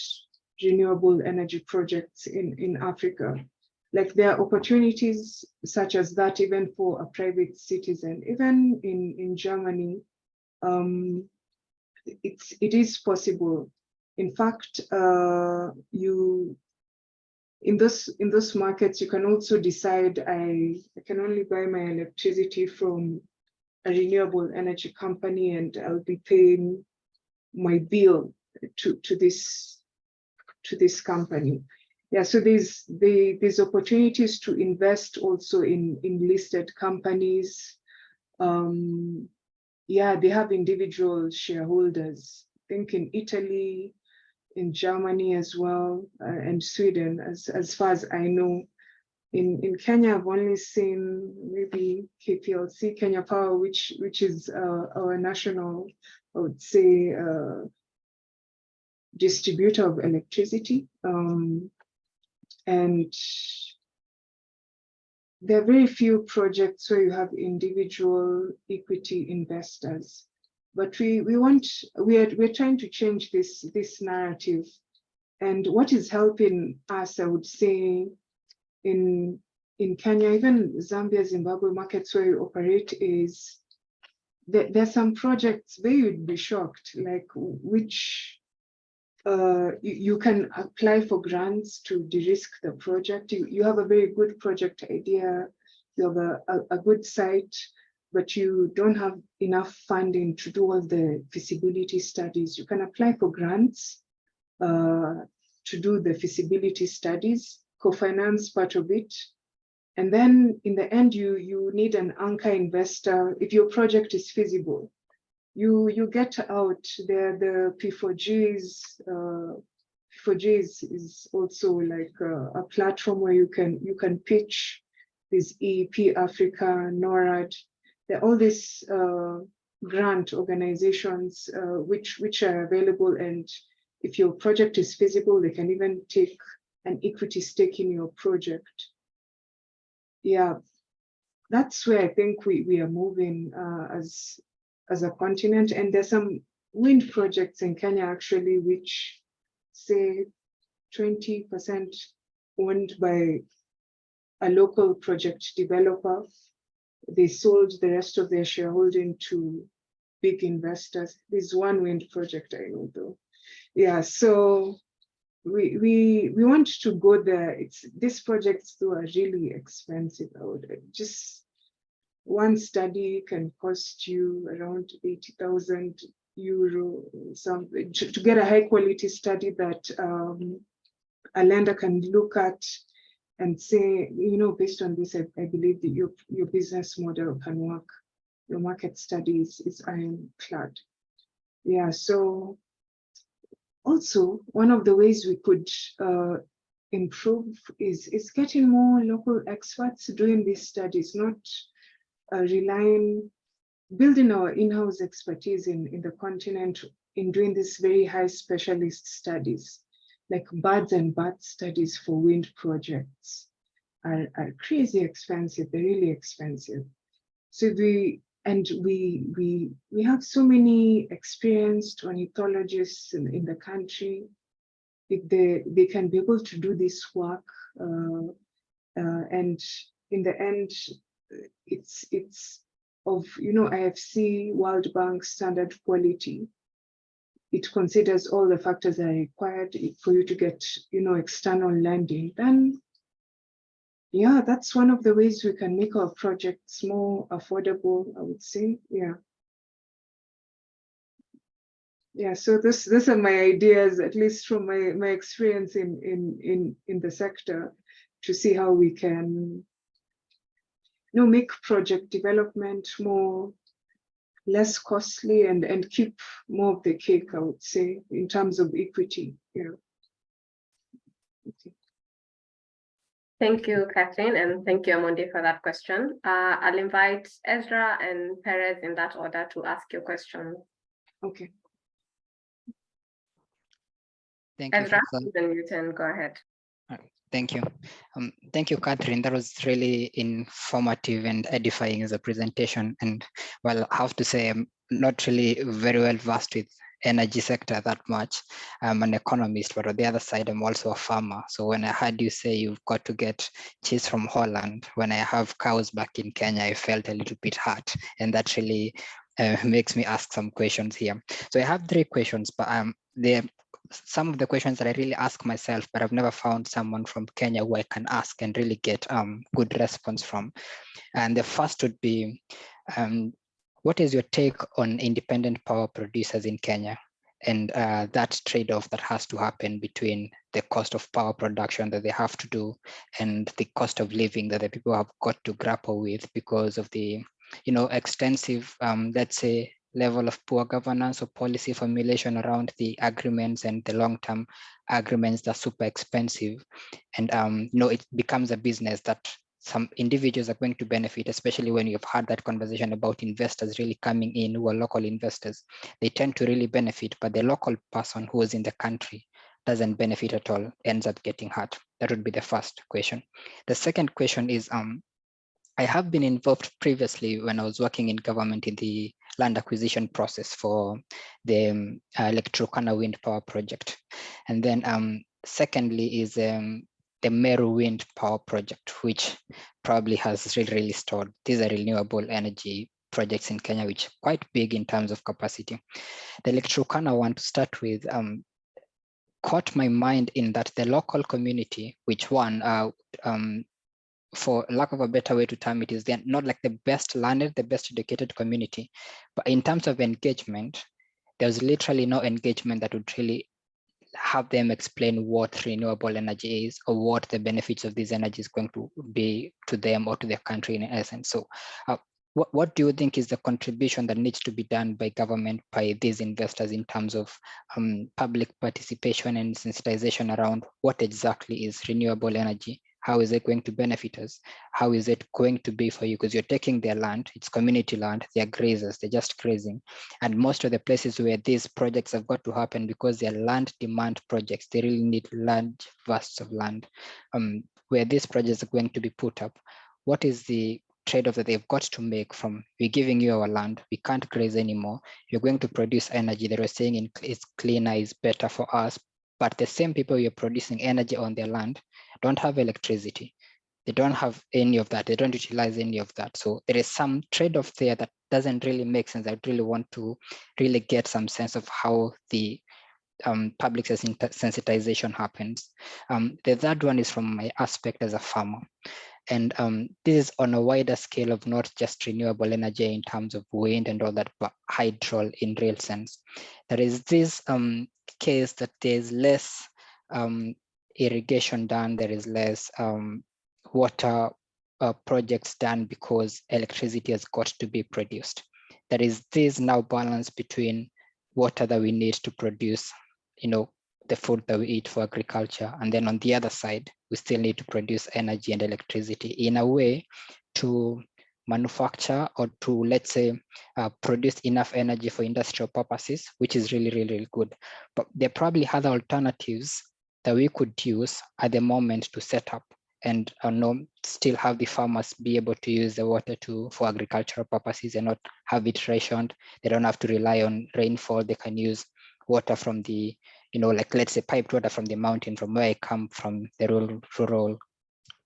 renewable energy projects in Africa. Like, there are opportunities such as that even for a private citizen. Even in Germany, it is possible. In fact, in those markets, you can also decide, I can only buy my electricity from a renewable energy company, and I'll be paying my bill to this company. Yeah, so there's opportunities to invest also in listed companies. Yeah, they have individual shareholders. I think in Italy, in Germany as well, and Sweden, as far as I know. In Kenya, I've only seen maybe KPLC, Kenya Power, which is our national, I would say, distributor of electricity. And there are very few projects where you have individual equity investors. But we're trying to change this narrative. And what is helping us, I would say, in Kenya, even Zambia, Zimbabwe markets where we operate, is there's some projects where you'd be shocked, like which you can apply for grants to de-risk the project. You have a very good project idea, you have a good site, but you don't have enough funding to do all the feasibility studies. You can apply for grants to do the feasibility studies, co-finance part of it. And then in the end, you need an anchor investor. If your project is feasible, you get out there, the P4Gs, G4G is also like a platform where you can pitch this EEP Africa, NORAD. There are all these grant organizations which are available, and if your project is feasible, they can even take an equity stake in your project. Yeah, that's where I think we are moving as a continent. And there's some wind projects in Kenya actually, which say 20% owned by a local project developer. They sold the rest of their shareholding to big investors. There's one wind project I know though. Yeah, so we want to go there. These projects though are really expensive. Just one study can cost you around 80,000 euro. To get a high quality study that a lender can look at and say, based on this, I believe that your business model can work. Your market study is ironclad. Yeah, so also one of the ways we could improve is getting more local experts doing these studies, not building our in-house expertise in the continent in doing these very high specialist studies, like birds and bat studies for wind projects are crazy expensive. They're really expensive. So we have so many experienced ornithologists in the country. If they can be able to do this work, and in the end, it's of IFC, World Bank standard quality. It considers all the factors that are required for you to get external lending. Then yeah, that's one of the ways we can make our projects more affordable, I would say. Yeah, so these are my ideas, at least from my experience in the sector, to see how we can make project development less costly and keep more of the cake, I would say, in terms of equity. Yeah. Okay. Thank you, Catherine, and thank you, Amonde, for that question. I'll invite Ezra and Perez in that order to ask your question. Okay. Thank you. Ezra, then you can go ahead. Thank you. Thank you, Catherine. That was really informative and edifying as a presentation. And well, I have to say, I'm not really very well versed with energy sector that much. I'm an economist, but on the other side, I'm also a farmer. So when I heard you say you've got to get cheese from Holland, when I have cows back in Kenya, I felt a little bit hurt. And that really makes me ask some questions here. So I have 3 questions, but some of the questions that I really ask myself, but I've never found someone from Kenya who I can ask and really get good response from. And the first would be, what is your take on independent power producers in Kenya and that trade-off that has to happen between the cost of power production that they have to do and the cost of living that the people have got to grapple with because of the extensive, let's say, level of poor governance or policy formulation around the agreements and the long-term agreements that are super expensive. And it becomes a business that some individuals are going to benefit, especially when you've had that conversation about investors really coming in who are local investors. They tend to really benefit, but the local person who is in the country doesn't benefit at all, ends up getting hurt. That would be the first question. The second question is, I have been involved previously when I was working in government in the land acquisition process for the Turkana wind power project. And then secondly is the Meru wind power project, which probably has really stalled. These are renewable energy projects in Kenya, which are quite big in terms of capacity. The Turkana one to start with caught my mind in that the local community, which one, for lack of a better way to term it, is they're not like the best learned, the best educated community. But in terms of engagement, there's literally no engagement that would really have them explain what renewable energy is or what the benefits of this energy is going to be to them or to their country in essence. So what do you think is the contribution that needs to be done by government, by these investors in terms of public participation and sensitization around what exactly is renewable energy? How is it going to benefit us? How is it going to be for you? Because you're taking their land, it's community land, they're grazers, they're just grazing. And most of the places where these projects have got to happen, because they're land demand projects, they really need large vasts of land. Where these projects are going to be put up, what is the trade-off that they've got to make from, we're giving you our land, we can't graze anymore, you're going to produce energy that we're saying it's cleaner, is better for us, but the same people you're producing energy on their land don't have electricity. They don't have any of that. They don't utilize any of that. So there is some trade-off there that doesn't really make sense. I really want to really get some sense of how the public sensitization happens. The third one is from my aspect as a farmer. And this is on a wider scale of not just renewable energy in terms of wind and all that, but hydro in real sense. There is this case that there's less irrigation done, there is less water projects done because electricity has got to be produced. There is this now balance between water that we need to produce, the food that we eat for agriculture. And then on the other side, we still need to produce energy and electricity in a way to manufacture or to, let's say, produce enough energy for industrial purposes, which is really, really, really good. But there are probably other alternatives that we could use at the moment to set up and still have the farmers be able to use the water for agricultural purposes and not have it rationed. They don't have to rely on rainfall. They can use water from the, like let's say piped water from the mountain, from where I come from, the rural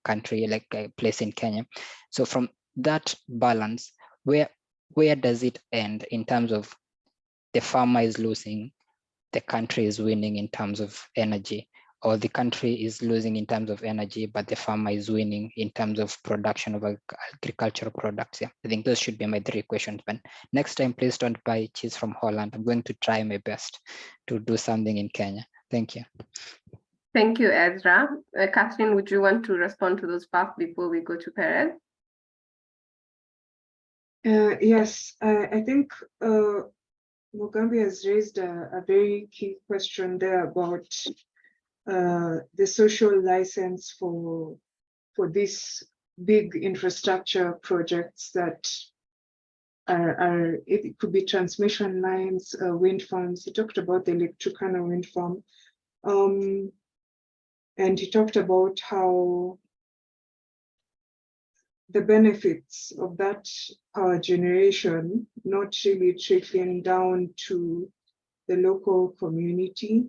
country, like a place in Kenya. So from that balance, where does it end in terms of the farmer is losing, the country is winning in terms of energy, or the country is losing in terms of energy, but the farmer is winning in terms of production of agricultural products? Yeah, I think those should be my 3 questions. But next time, please don't buy cheese from Holland. I'm going to try my best to do something in Kenya. Thank you. Thank you, Ezra. Catherine, would you want to respond to those parts before we go to Perez? Yes, I think Mugambi has raised a very key question there about the social license for these big infrastructure projects that are it could be transmission lines, wind farms. He talked about the Lake Turkana wind farm, and he talked about how the benefits of that power generation not really trickling down to the local community.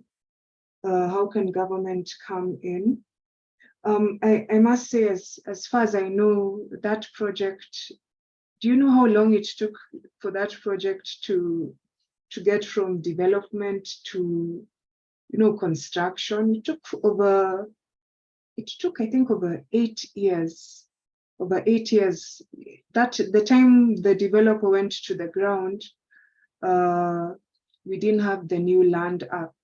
How can government come in? I must say, as far as I know, that project, do you know how long it took for that project to get from development to construction? It took I think over 8 years. Over 8 years. That the time the developer went to the ground, we didn't have the new Land Act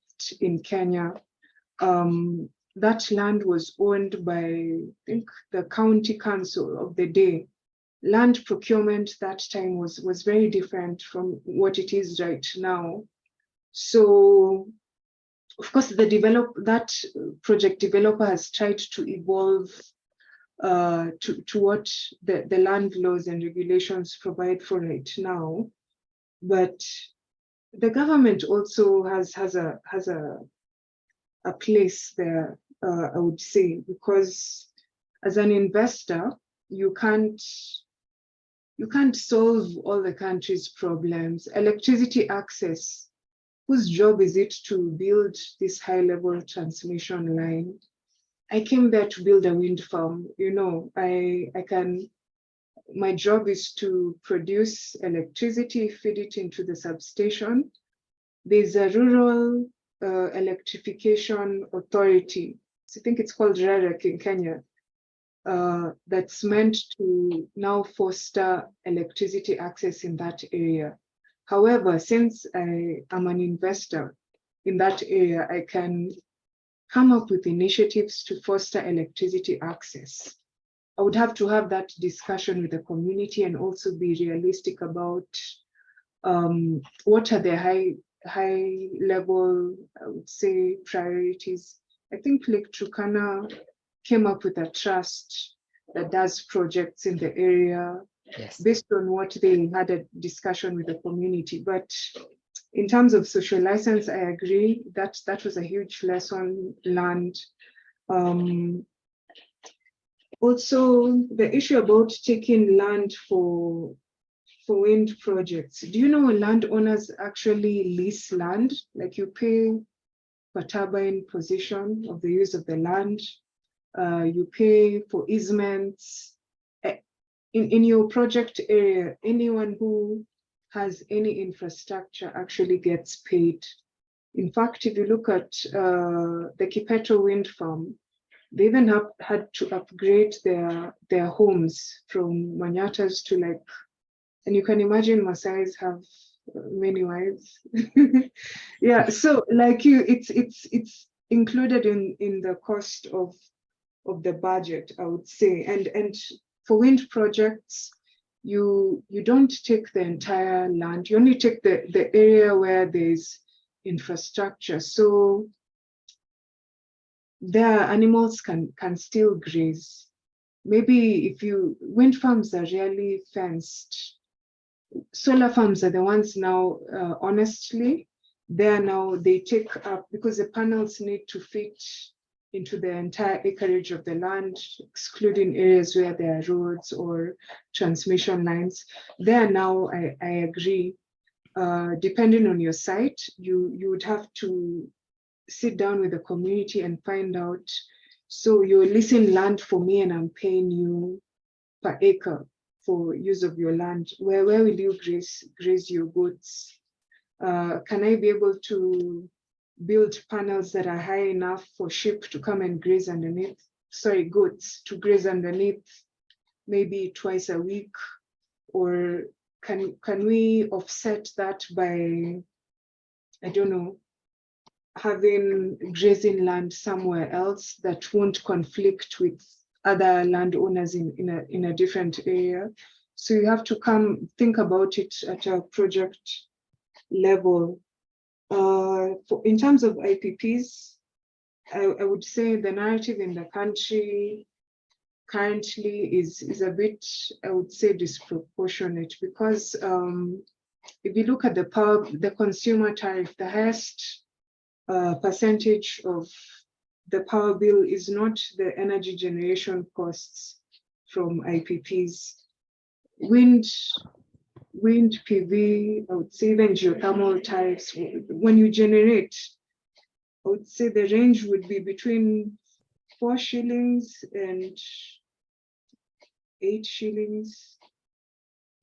in Kenya. That land was owned by, I think, the county council of the day. Land procurement that time was very different from what it is right now. So, of course, that project developer has tried to evolve to what the land laws and regulations provide for right now. But the government also has a place there, I would say, because as an investor, you can't solve all the country's problems. Electricity access, whose job is it to build this high-level transmission line? I came there to build a wind farm. My job is to produce electricity, feed it into the substation. There's a rural electrification authority. I think it's called REREC in Kenya. That's meant to now foster electricity access in that area. However, since I am an investor in that area, I can come up with initiatives to foster electricity access. I would have to have that discussion with the community and also be realistic about what are the high level, I would say, priorities. I think Lake Turkana came up with a trust that does projects in the area. Yes. Based on what they had a discussion with the community. But in terms of social license, I agree that that was a huge lesson learned. Also, the issue about taking land for wind projects. Do you know landowners actually lease land? Like you pay for turbine position of the use of the land. You pay for easements. In your project area, anyone who has any infrastructure actually gets paid. In fact, if you look at the Kipeto wind farm, they even had to upgrade their homes from Manyatas to like, and you can imagine Maasais have many wives. Yeah, so like it's included in the cost of the budget, I would say. And for wind projects, you don't take the entire land, you only take the area where there's infrastructure. So their animals can still graze. Maybe wind farms are really fenced. Solar farms are the ones now, honestly, they take up, because the panels need to fit into the entire acreage of the land, excluding areas where there are roads or transmission lines. There now, I agree, depending on your site, you would have to sit down with the community and find out, so you're leasing land for me and I'm paying you per acre for use of your land. Where will you graze your goods? Can I be able to build panels that are high enough for sheep to come and graze underneath? Sorry, goats to graze underneath maybe twice a week? Or can we offset that by, I don't know, having grazing land somewhere else that won't conflict with other landowners in a different area? So you have to think about it at a project level. In terms of IPPs, I would say the narrative in the country currently is a bit, I would say, disproportionate, because if you look at the consumer tariff, the highest percentage of the power bill is not the energy generation costs from IPPs. Wind PV, I would say even geothermal tariffs, when you generate, I would say the range would be between 4 shillings and 8 shillings.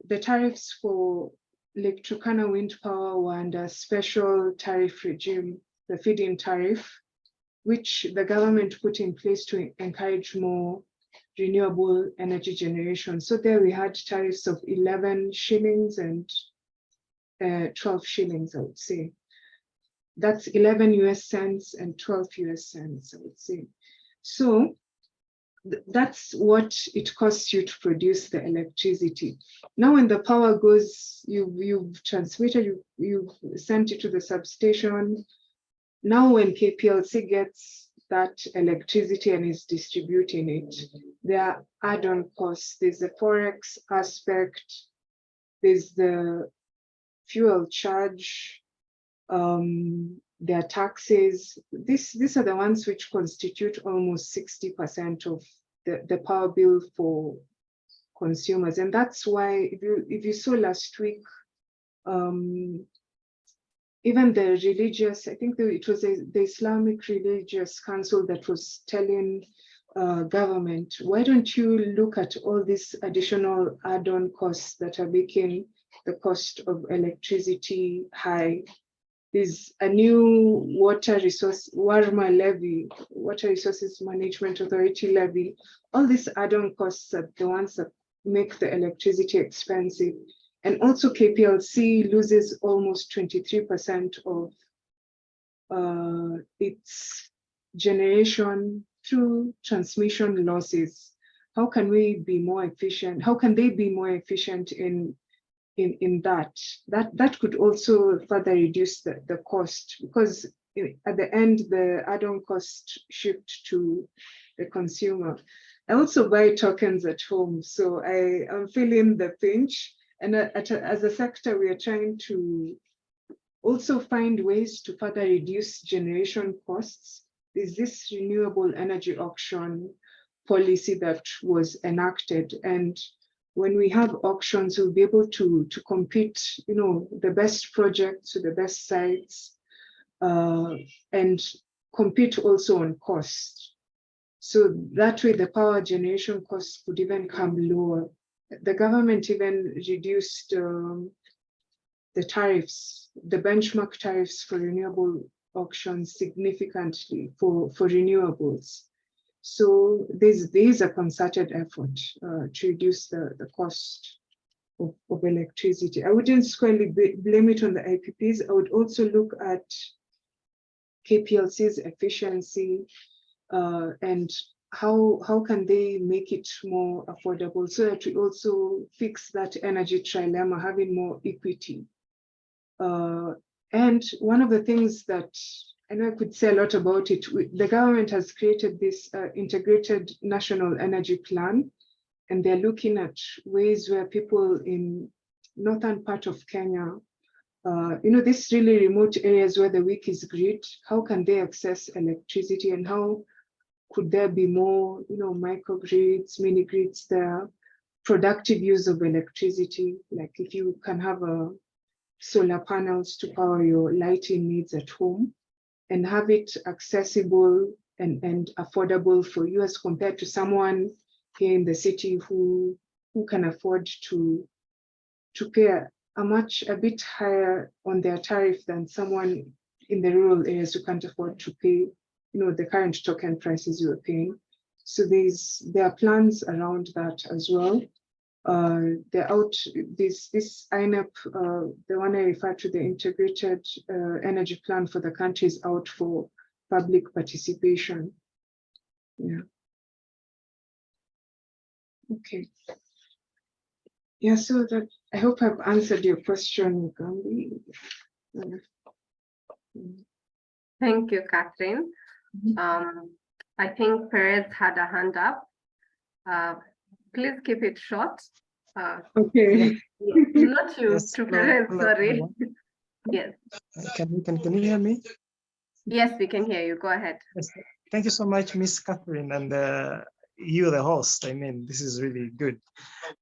The tariffs for Lake Turkana wind power were under special tariff regime, the feed-in tariff, which the government put in place to encourage more renewable energy generation. So there we had tariffs of 11 shillings and 12 shillings, I would say. That's 11 US cents and 12 US cents, I would say. So that's what it costs you to produce the electricity. Now when the power goes, you've transmitted, you've sent it to the substation. Now when KPLC gets that electricity and is distributing it, there are add-on costs. There's the forex aspect, there's the fuel charge, there are taxes. These are the ones which constitute almost 60% of the power bill for consumers. And that's why if you saw last week, even the religious, I think it was the Islamic Religious Council that was telling government, why don't you look at all these additional add-on costs that are making the cost of electricity high? There's a new water resource, Warma levy, Water Resources Management Authority levy. All these add-on costs are the ones that make the electricity expensive. And also KPLC loses almost 23% of its generation through transmission losses. how can we be more efficient? How can they be more efficient in that? That could also further reduce the cost, because at the end, the add-on cost shift to the consumer. I also buy tokens at home, so I am feeling the pinch. And as a sector, we are trying to also find ways to further reduce generation costs. There's this renewable energy auction policy that was enacted, and when we have auctions, we'll be able to compete, the best projects to the best sites, and compete also on cost. So that way the power generation costs could even come lower. The government even reduced the tariffs, the benchmark tariffs for renewable auctions significantly for renewables. So there's a concerted effort to reduce the cost of electricity. I wouldn't squarely blame it on the IPPs. I would also look at KPLC's efficiency and how can they make it more affordable, so that we also fix that energy trilemma, having more equity. And one of the things that I know I could say a lot about it, the government has created this integrated national energy plan, and they're looking at ways where people in northern part of Kenya, this really remote areas where the weak is grid, how can they access electricity, and how could there be more, microgrids, mini grids there, productive use of electricity, like if you can have solar panels to power your lighting needs at home, and have it accessible and affordable for you as compared to someone here in the city who can afford to pay a bit higher on their tariff than someone in the rural areas who can't afford to pay, the current token prices you are paying. So there are plans around that as well. They're out, this INEP, the one I referred to, the integrated energy plan for the country, is out for public participation. Yeah. Okay. Yeah, so that, I hope I've answered your question, Gambi. Thank you, Catherine. I think Perez had a hand up. Please keep it short. Okay. Not you, Yes, to Perez, sorry. Yes. Can you hear me? Yes, we can hear you. Go ahead. Yes. Thank you so much, Miss Catherine, and you, the host. I mean, this is really good.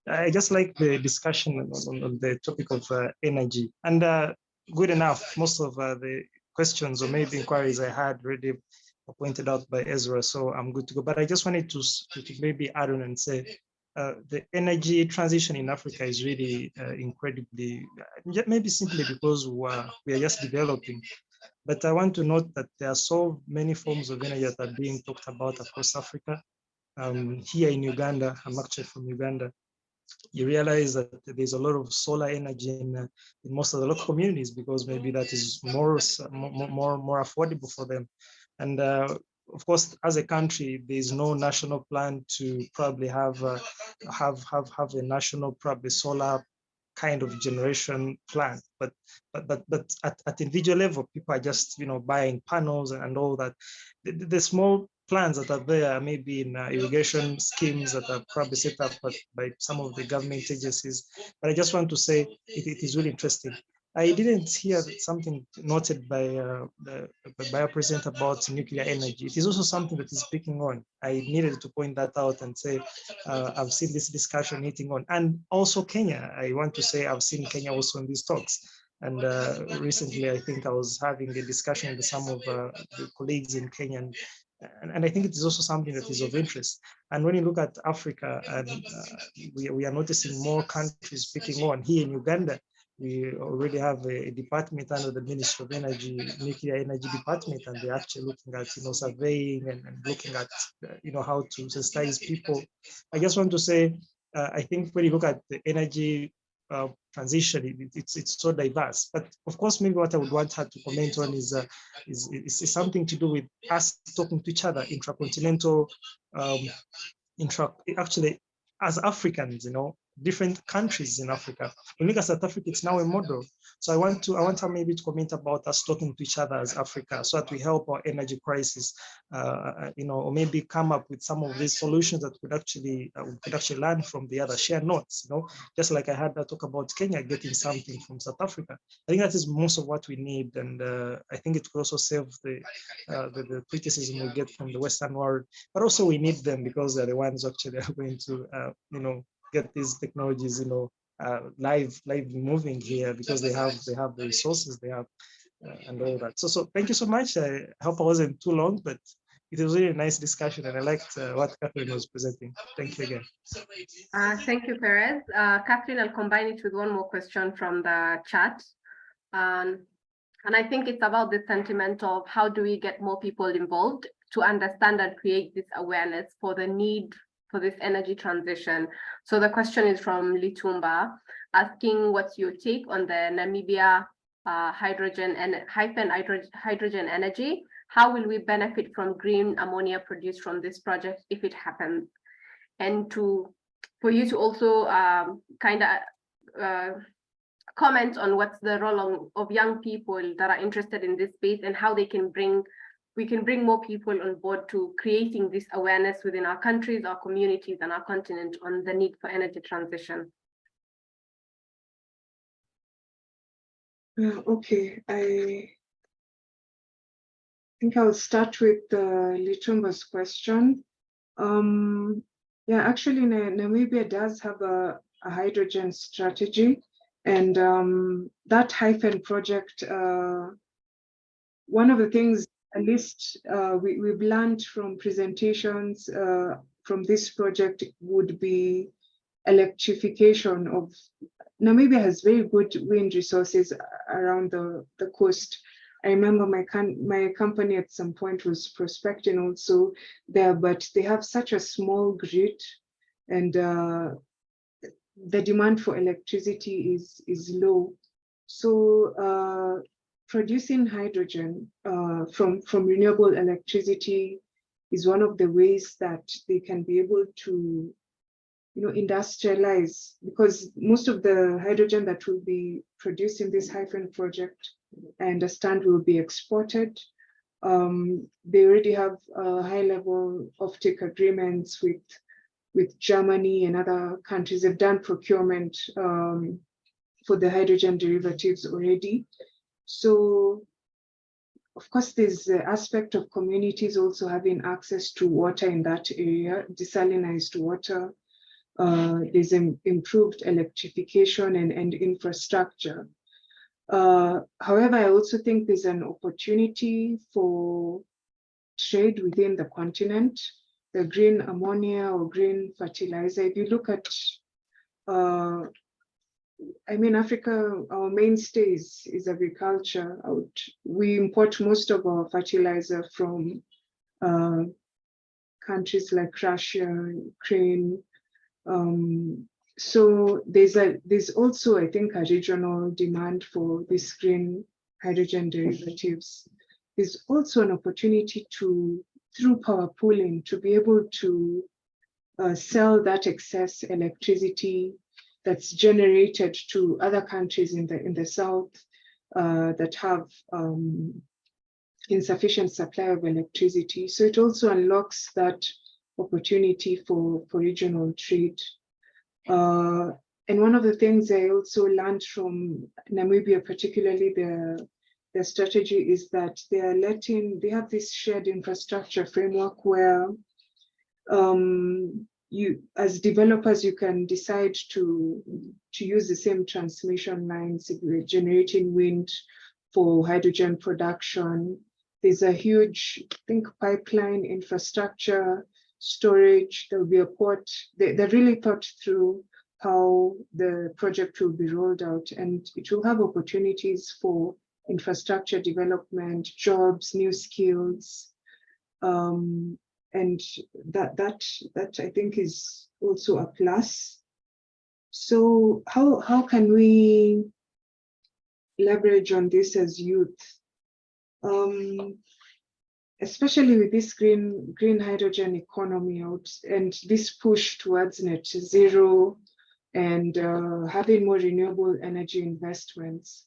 I just like the discussion on the topic of energy, and good enough. Most of the questions or maybe inquiries I had already pointed out by Ezra, so I'm good to go. But I just wanted to maybe add on and say the energy transition in Africa is really incredibly, maybe simply because we are just developing. But I want to note that there are so many forms of energy that are being talked about across Africa. Here in Uganda, I'm actually from Uganda, you realize that there's a lot of solar energy in most of the local communities, because maybe that is more affordable for them. And of course, as a country, there's no national plan to probably have a national probably solar kind of generation plan, but at individual level, people are just buying panels and all that. The small plans that are there, maybe in irrigation schemes that are probably set up by some of the government agencies. But I just want to say it is really interesting. I didn't hear something noted by our president about nuclear energy. It is also something that is picking on. I needed to point that out and say, I've seen this discussion hitting on. And also Kenya, I want to say I've seen Kenya also in these talks. And recently, I think I was having a discussion with some of the colleagues in Kenya, and I think it is also something that is of interest. And when you look at Africa, and we are noticing more countries picking on. Here in Uganda, we already have a department under the Ministry of Energy, Nuclear Energy Department, and they're actually looking at surveying and looking at how to sensitize people. I just want to say, I think when you look at the energy transition, it's so diverse. But of course, maybe what I would want her to comment on is something to do with us talking to each other, intracontinental interact actually as Africans, different countries in Africa. When we look at South Africa, it's now a model. So I want her maybe to comment about us talking to each other as Africa, so that we help our energy crisis, or maybe come up with some of these solutions that we could actually learn from the other, share notes, just like I had that talk about Kenya getting something from South Africa. I think that is most of what we need, and I think it could also save the criticism we get from the Western world, but also we need them because they're the ones actually are going to, get these technologies, live moving here, because they have the resources they have, and all that. So thank you so much. I hope I wasn't too long, but it was really a nice discussion, and I liked what Catherine was presenting. Thank you again. Thank you, Perez. Catherine, I'll combine it with one more question from the chat. And I think it's about the sentiment of how do we get more people involved to understand and create this awareness for the need for this energy transition. So the question is from Litumba, asking what's your take on the Namibia hydrogen energy? How will we benefit from green ammonia produced from this project if it happens? And for you to also comment on what's the role of young people that are interested in this space, and how we can bring more people on board to creating this awareness within our countries, our communities, and our continent on the need for energy transition. Okay, I think I'll start with Litumba's question. Yeah, actually, Namibia does have a hydrogen strategy, and that hyphen project, one of the things, at least we've learned from presentations from this project, would be electrification of Namibia. Has very good wind resources around the coast. I remember my company at some point was prospecting also there, but they have such a small grid, and the demand for electricity is low. So producing hydrogen from renewable electricity is one of the ways that they can be able to, industrialize, because most of the hydrogen that will be produced in this hyphen project, I understand, will be exported. They already have high-level offtake agreements with Germany and other countries. They've done procurement for the hydrogen derivatives already. So, of course, there's the aspect of communities also having access to water in that area, desalinized water. There's improved electrification and infrastructure. However, I also think there's an opportunity for trade within the continent, the green ammonia or green fertilizer. If you look at, Africa, our mainstay is agriculture. We import most of our fertilizer from countries like Russia, Ukraine. So there's also, I think, a regional demand for this green hydrogen derivatives. There's also an opportunity through power pooling, to be able to sell that excess electricity that's generated to other countries in the south that have insufficient supply of electricity. So it also unlocks that opportunity for regional trade. And one of the things I also learned from Namibia, particularly their strategy, is that they have this shared infrastructure framework where you, as developers, you can decide to use the same transmission lines if you're generating wind for hydrogen production. There's a huge, I think, pipeline infrastructure, storage. There'll be a port. They really thought through how the project will be rolled out, and it will have opportunities for infrastructure development, jobs, new skills, and that I think is also a plus. So how can we leverage on this as youth? especially with this green hydrogen economy out and this push towards net zero and having more renewable energy investments,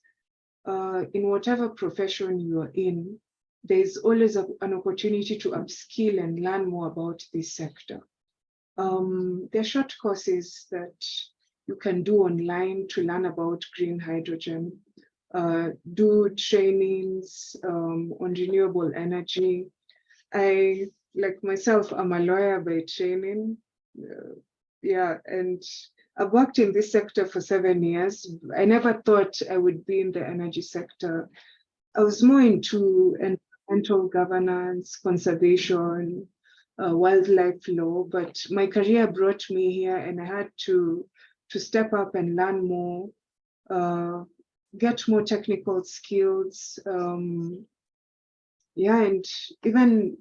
in whatever profession you are in, there's always an opportunity to upskill and learn more about this sector. There are short courses that you can do online to learn about green hydrogen, do trainings on renewable energy. I, like myself, I'm a lawyer by training. Yeah, and I've worked in this sector for 7 years. I never thought I would be in the energy sector. I was more into environmental governance, conservation, wildlife law, but my career brought me here and I had to step up and learn more, get more technical skills. Yeah, and even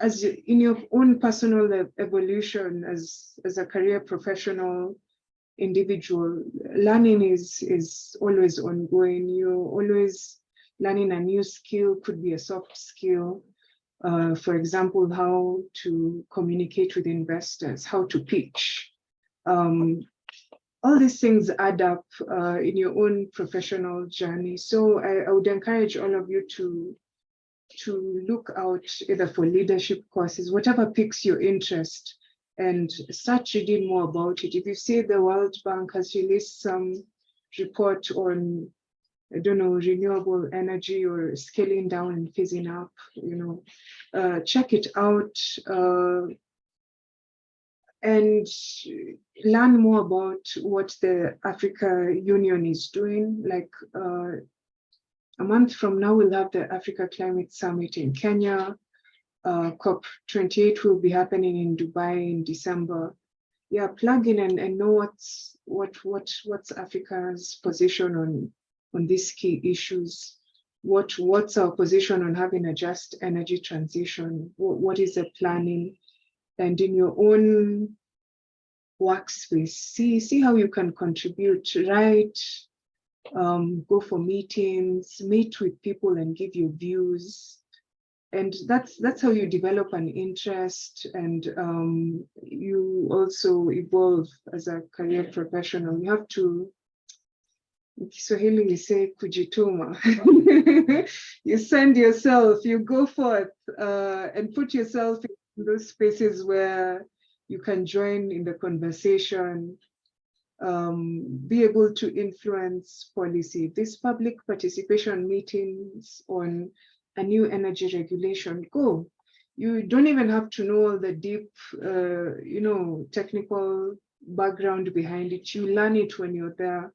as in your own personal evolution as a career professional individual, learning is always ongoing. You're always learning a new skill, could be a soft skill. For example, how to communicate with investors, how to pitch. All these things add up in your own professional journey. So I would encourage all of you to look out either for leadership courses, whatever piques your interest, and start reading more about it. If you see the World Bank has released some report on, I don't know, renewable energy or scaling down and phasing up, you know, check it out and learn more about what the Africa Union is doing. Like a month from now, we'll have the Africa Climate Summit in Kenya. COP28 will be happening in Dubai in December. Yeah, plug in and know what's Africa's position on these key issues. What's our position on having a just energy transition? What is the planning? And in your own workspace, see how you can contribute, write, go for meetings, meet with people and give your views. And that's how you develop an interest, and you also evolve as a career professional. You have to, in Kiswahili we say kujituma. You send yourself, you go forth and put yourself in those spaces where you can join in the conversation, be able to influence policy. These public participation meetings on a new energy regulation, go. You don't even have to know the deep, you know, technical background behind it. You learn it when you're there.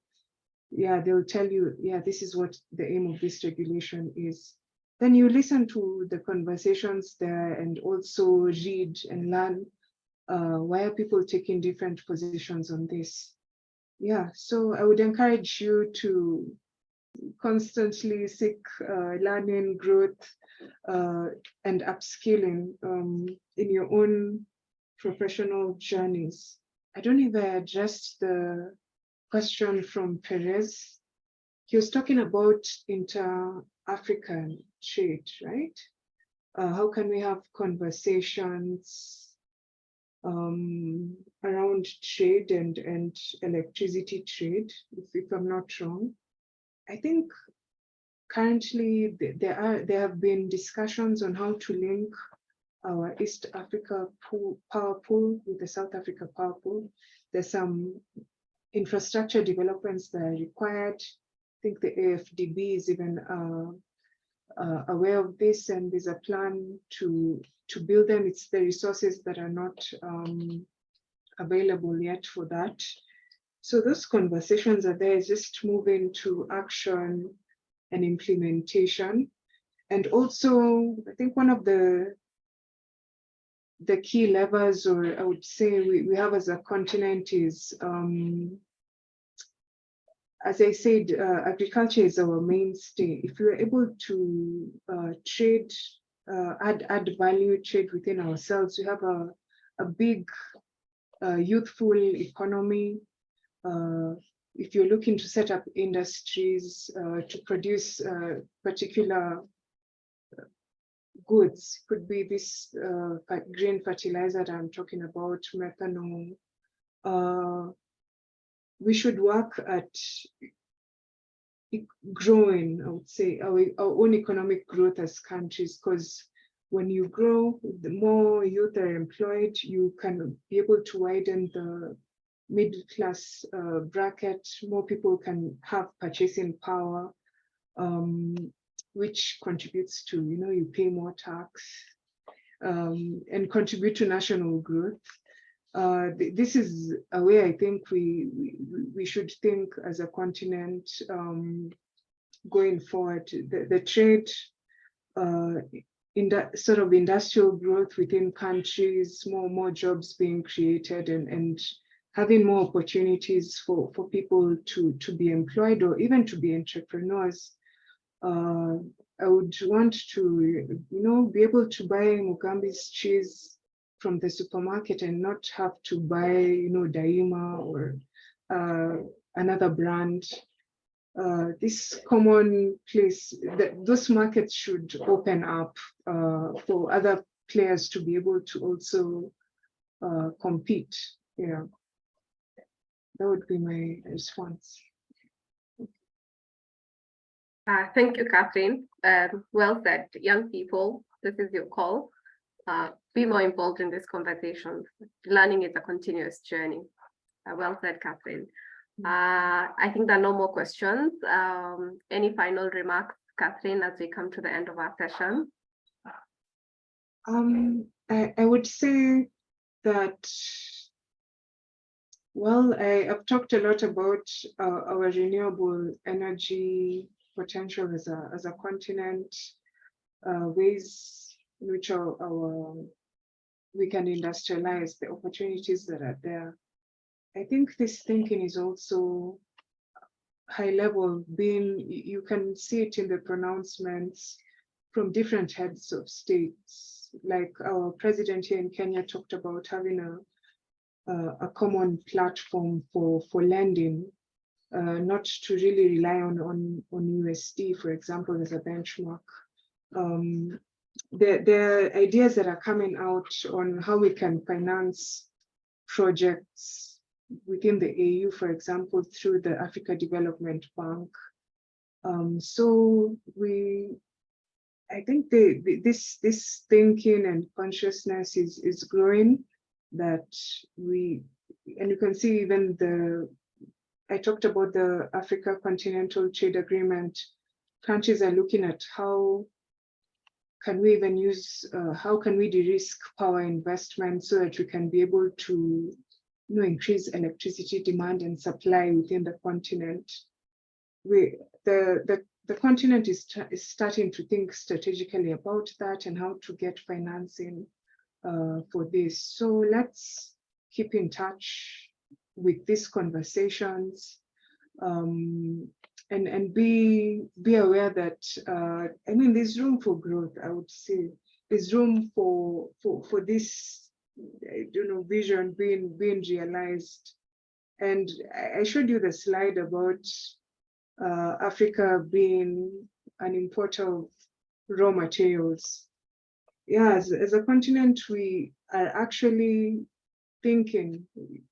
Yeah, they'll tell you, yeah, this is what the aim of this regulation is. Then you listen to the conversations there and also read and learn why are people taking different positions on this. Yeah, so I would encourage you to constantly seek learning, growth, and upskilling in your own professional journeys. I don't know if I addressed the question from Perez. He was talking about inter-African trade, right? How can we have conversations around trade and electricity trade, if I'm not wrong? I think currently there have been discussions on how to link our East Africa power pool with the South Africa power pool. There's some infrastructure developments that are required. I think the AFDB is even aware of this, and there's a plan to build them. It's the resources that are not available yet for that. So those conversations are there, just moving to action and implementation. And also, I think one of the key levers, or I would say we have as a continent is, as I said, agriculture is our mainstay. If we're able to trade, add value, trade within ourselves, we have a big youthful economy. If you're looking to set up industries to produce particular goods. Could be this green fertilizer that I'm talking about, methanol. We should work at growing, I would say, our own economic growth as countries, because when you grow, the more youth are employed, you can be able to widen the middle class bracket. More people can have purchasing power, which contributes to, you pay more tax and contribute to national growth. This is a way I think we should think as a continent going forward. The trade in that sort of industrial growth within countries, more jobs being created, and having more opportunities for people to be employed or even to be entrepreneurs. I would want to, be able to buy Mugambi's cheese from the supermarket and not have to buy, Daima or another brand. This common place, those markets should open up for other players to be able to also compete. Yeah, that would be my response. Thank you, Catherine. Well said. Young people, this is your call. Be more involved in this conversation. Learning is a continuous journey. Well said, Catherine. I think there are no more questions. Any final remarks, Catherine, as we come to the end of our session? I would say that, well, I've talked a lot about our renewable energy potential as a continent, ways in which we can industrialize the opportunities that are there. I think this thinking is also high level, you can see it in the pronouncements from different heads of states. Like our president here in Kenya talked about having a common platform for lending, not to really rely on USD, for example, as a benchmark. There are ideas that are coming out on how we can finance projects within the AU, for example, through the Africa Development Bank. So I think this thinking and consciousness is growing, that and you can see even I talked about the Africa Continental Trade Agreement. Countries are looking at how can we even how can we de-risk power investment so that we can be able to increase electricity demand and supply within the continent. The continent is starting to think strategically about that and how to get financing for this. So let's keep in touch with these conversations and be aware that there's room for growth. I would say there's room for this vision being realized. And I showed you the slide about Africa being an importer of raw materials. Yeah, as a continent, we are actually thinking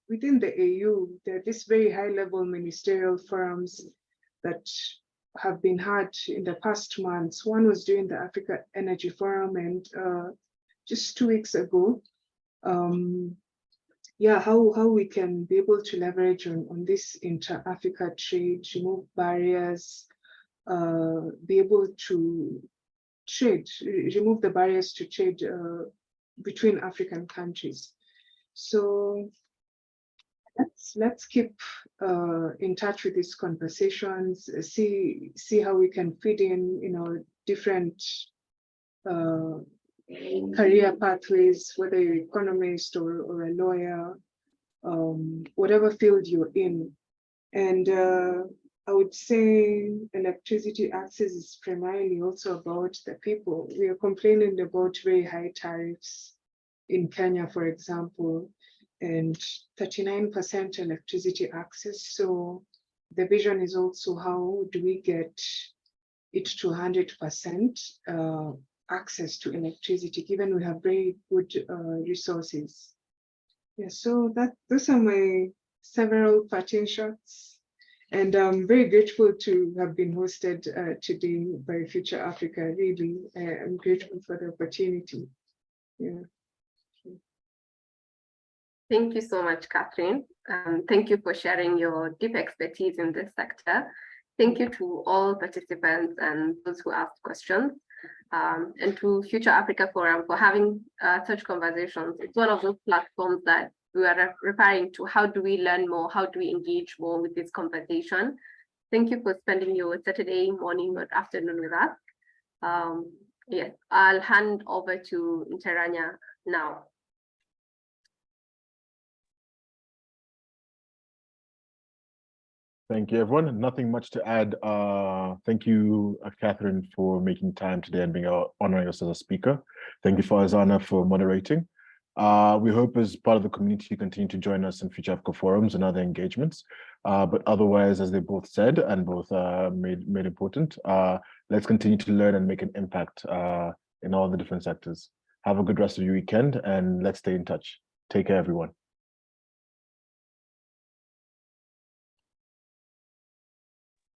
within the AU. There are these very high-level ministerial forums that have been had in the past months. One was during the Africa Energy Forum, and just 2 weeks ago, how we can be able to leverage on this inter-Africa trade, remove barriers, be able to trade, remove the barriers to trade between African countries. So let's keep in touch with these conversations, see how we can fit in, different career pathways, whether you're an economist or a lawyer, whatever field you're in. And I would say electricity access is primarily also about the people. We are complaining about very high tariffs in Kenya, for example, and 39% electricity access. So the vision is also how do we get it to 100% access to electricity, given we have very good resources. Yeah, so those are my several parting shots. And I'm very grateful to have been hosted today by Future Africa. Really, I'm grateful for the opportunity. Yeah. Thank you so much, Catherine. Thank you for sharing your deep expertise in this sector. Thank you to all participants and those who asked questions, and to Future Africa Forum for having such conversations. It's one of those platforms that we are referring to. How do we learn more? How do we engage more with this conversation? Thank you for spending your Saturday morning or afternoon with us. Yes, I'll hand over to Nteranya now. Thank you, everyone. Nothing much to add. Thank you, Catherine, for making time today and honoring us as a speaker. Thank you, Farzana, for moderating. We hope as part of the community, you continue to join us in Future Africa forums and other engagements. But otherwise, as they both said and both made important, let's continue to learn and make an impact in all the different sectors. Have a good rest of your weekend and let's stay in touch. Take care, everyone.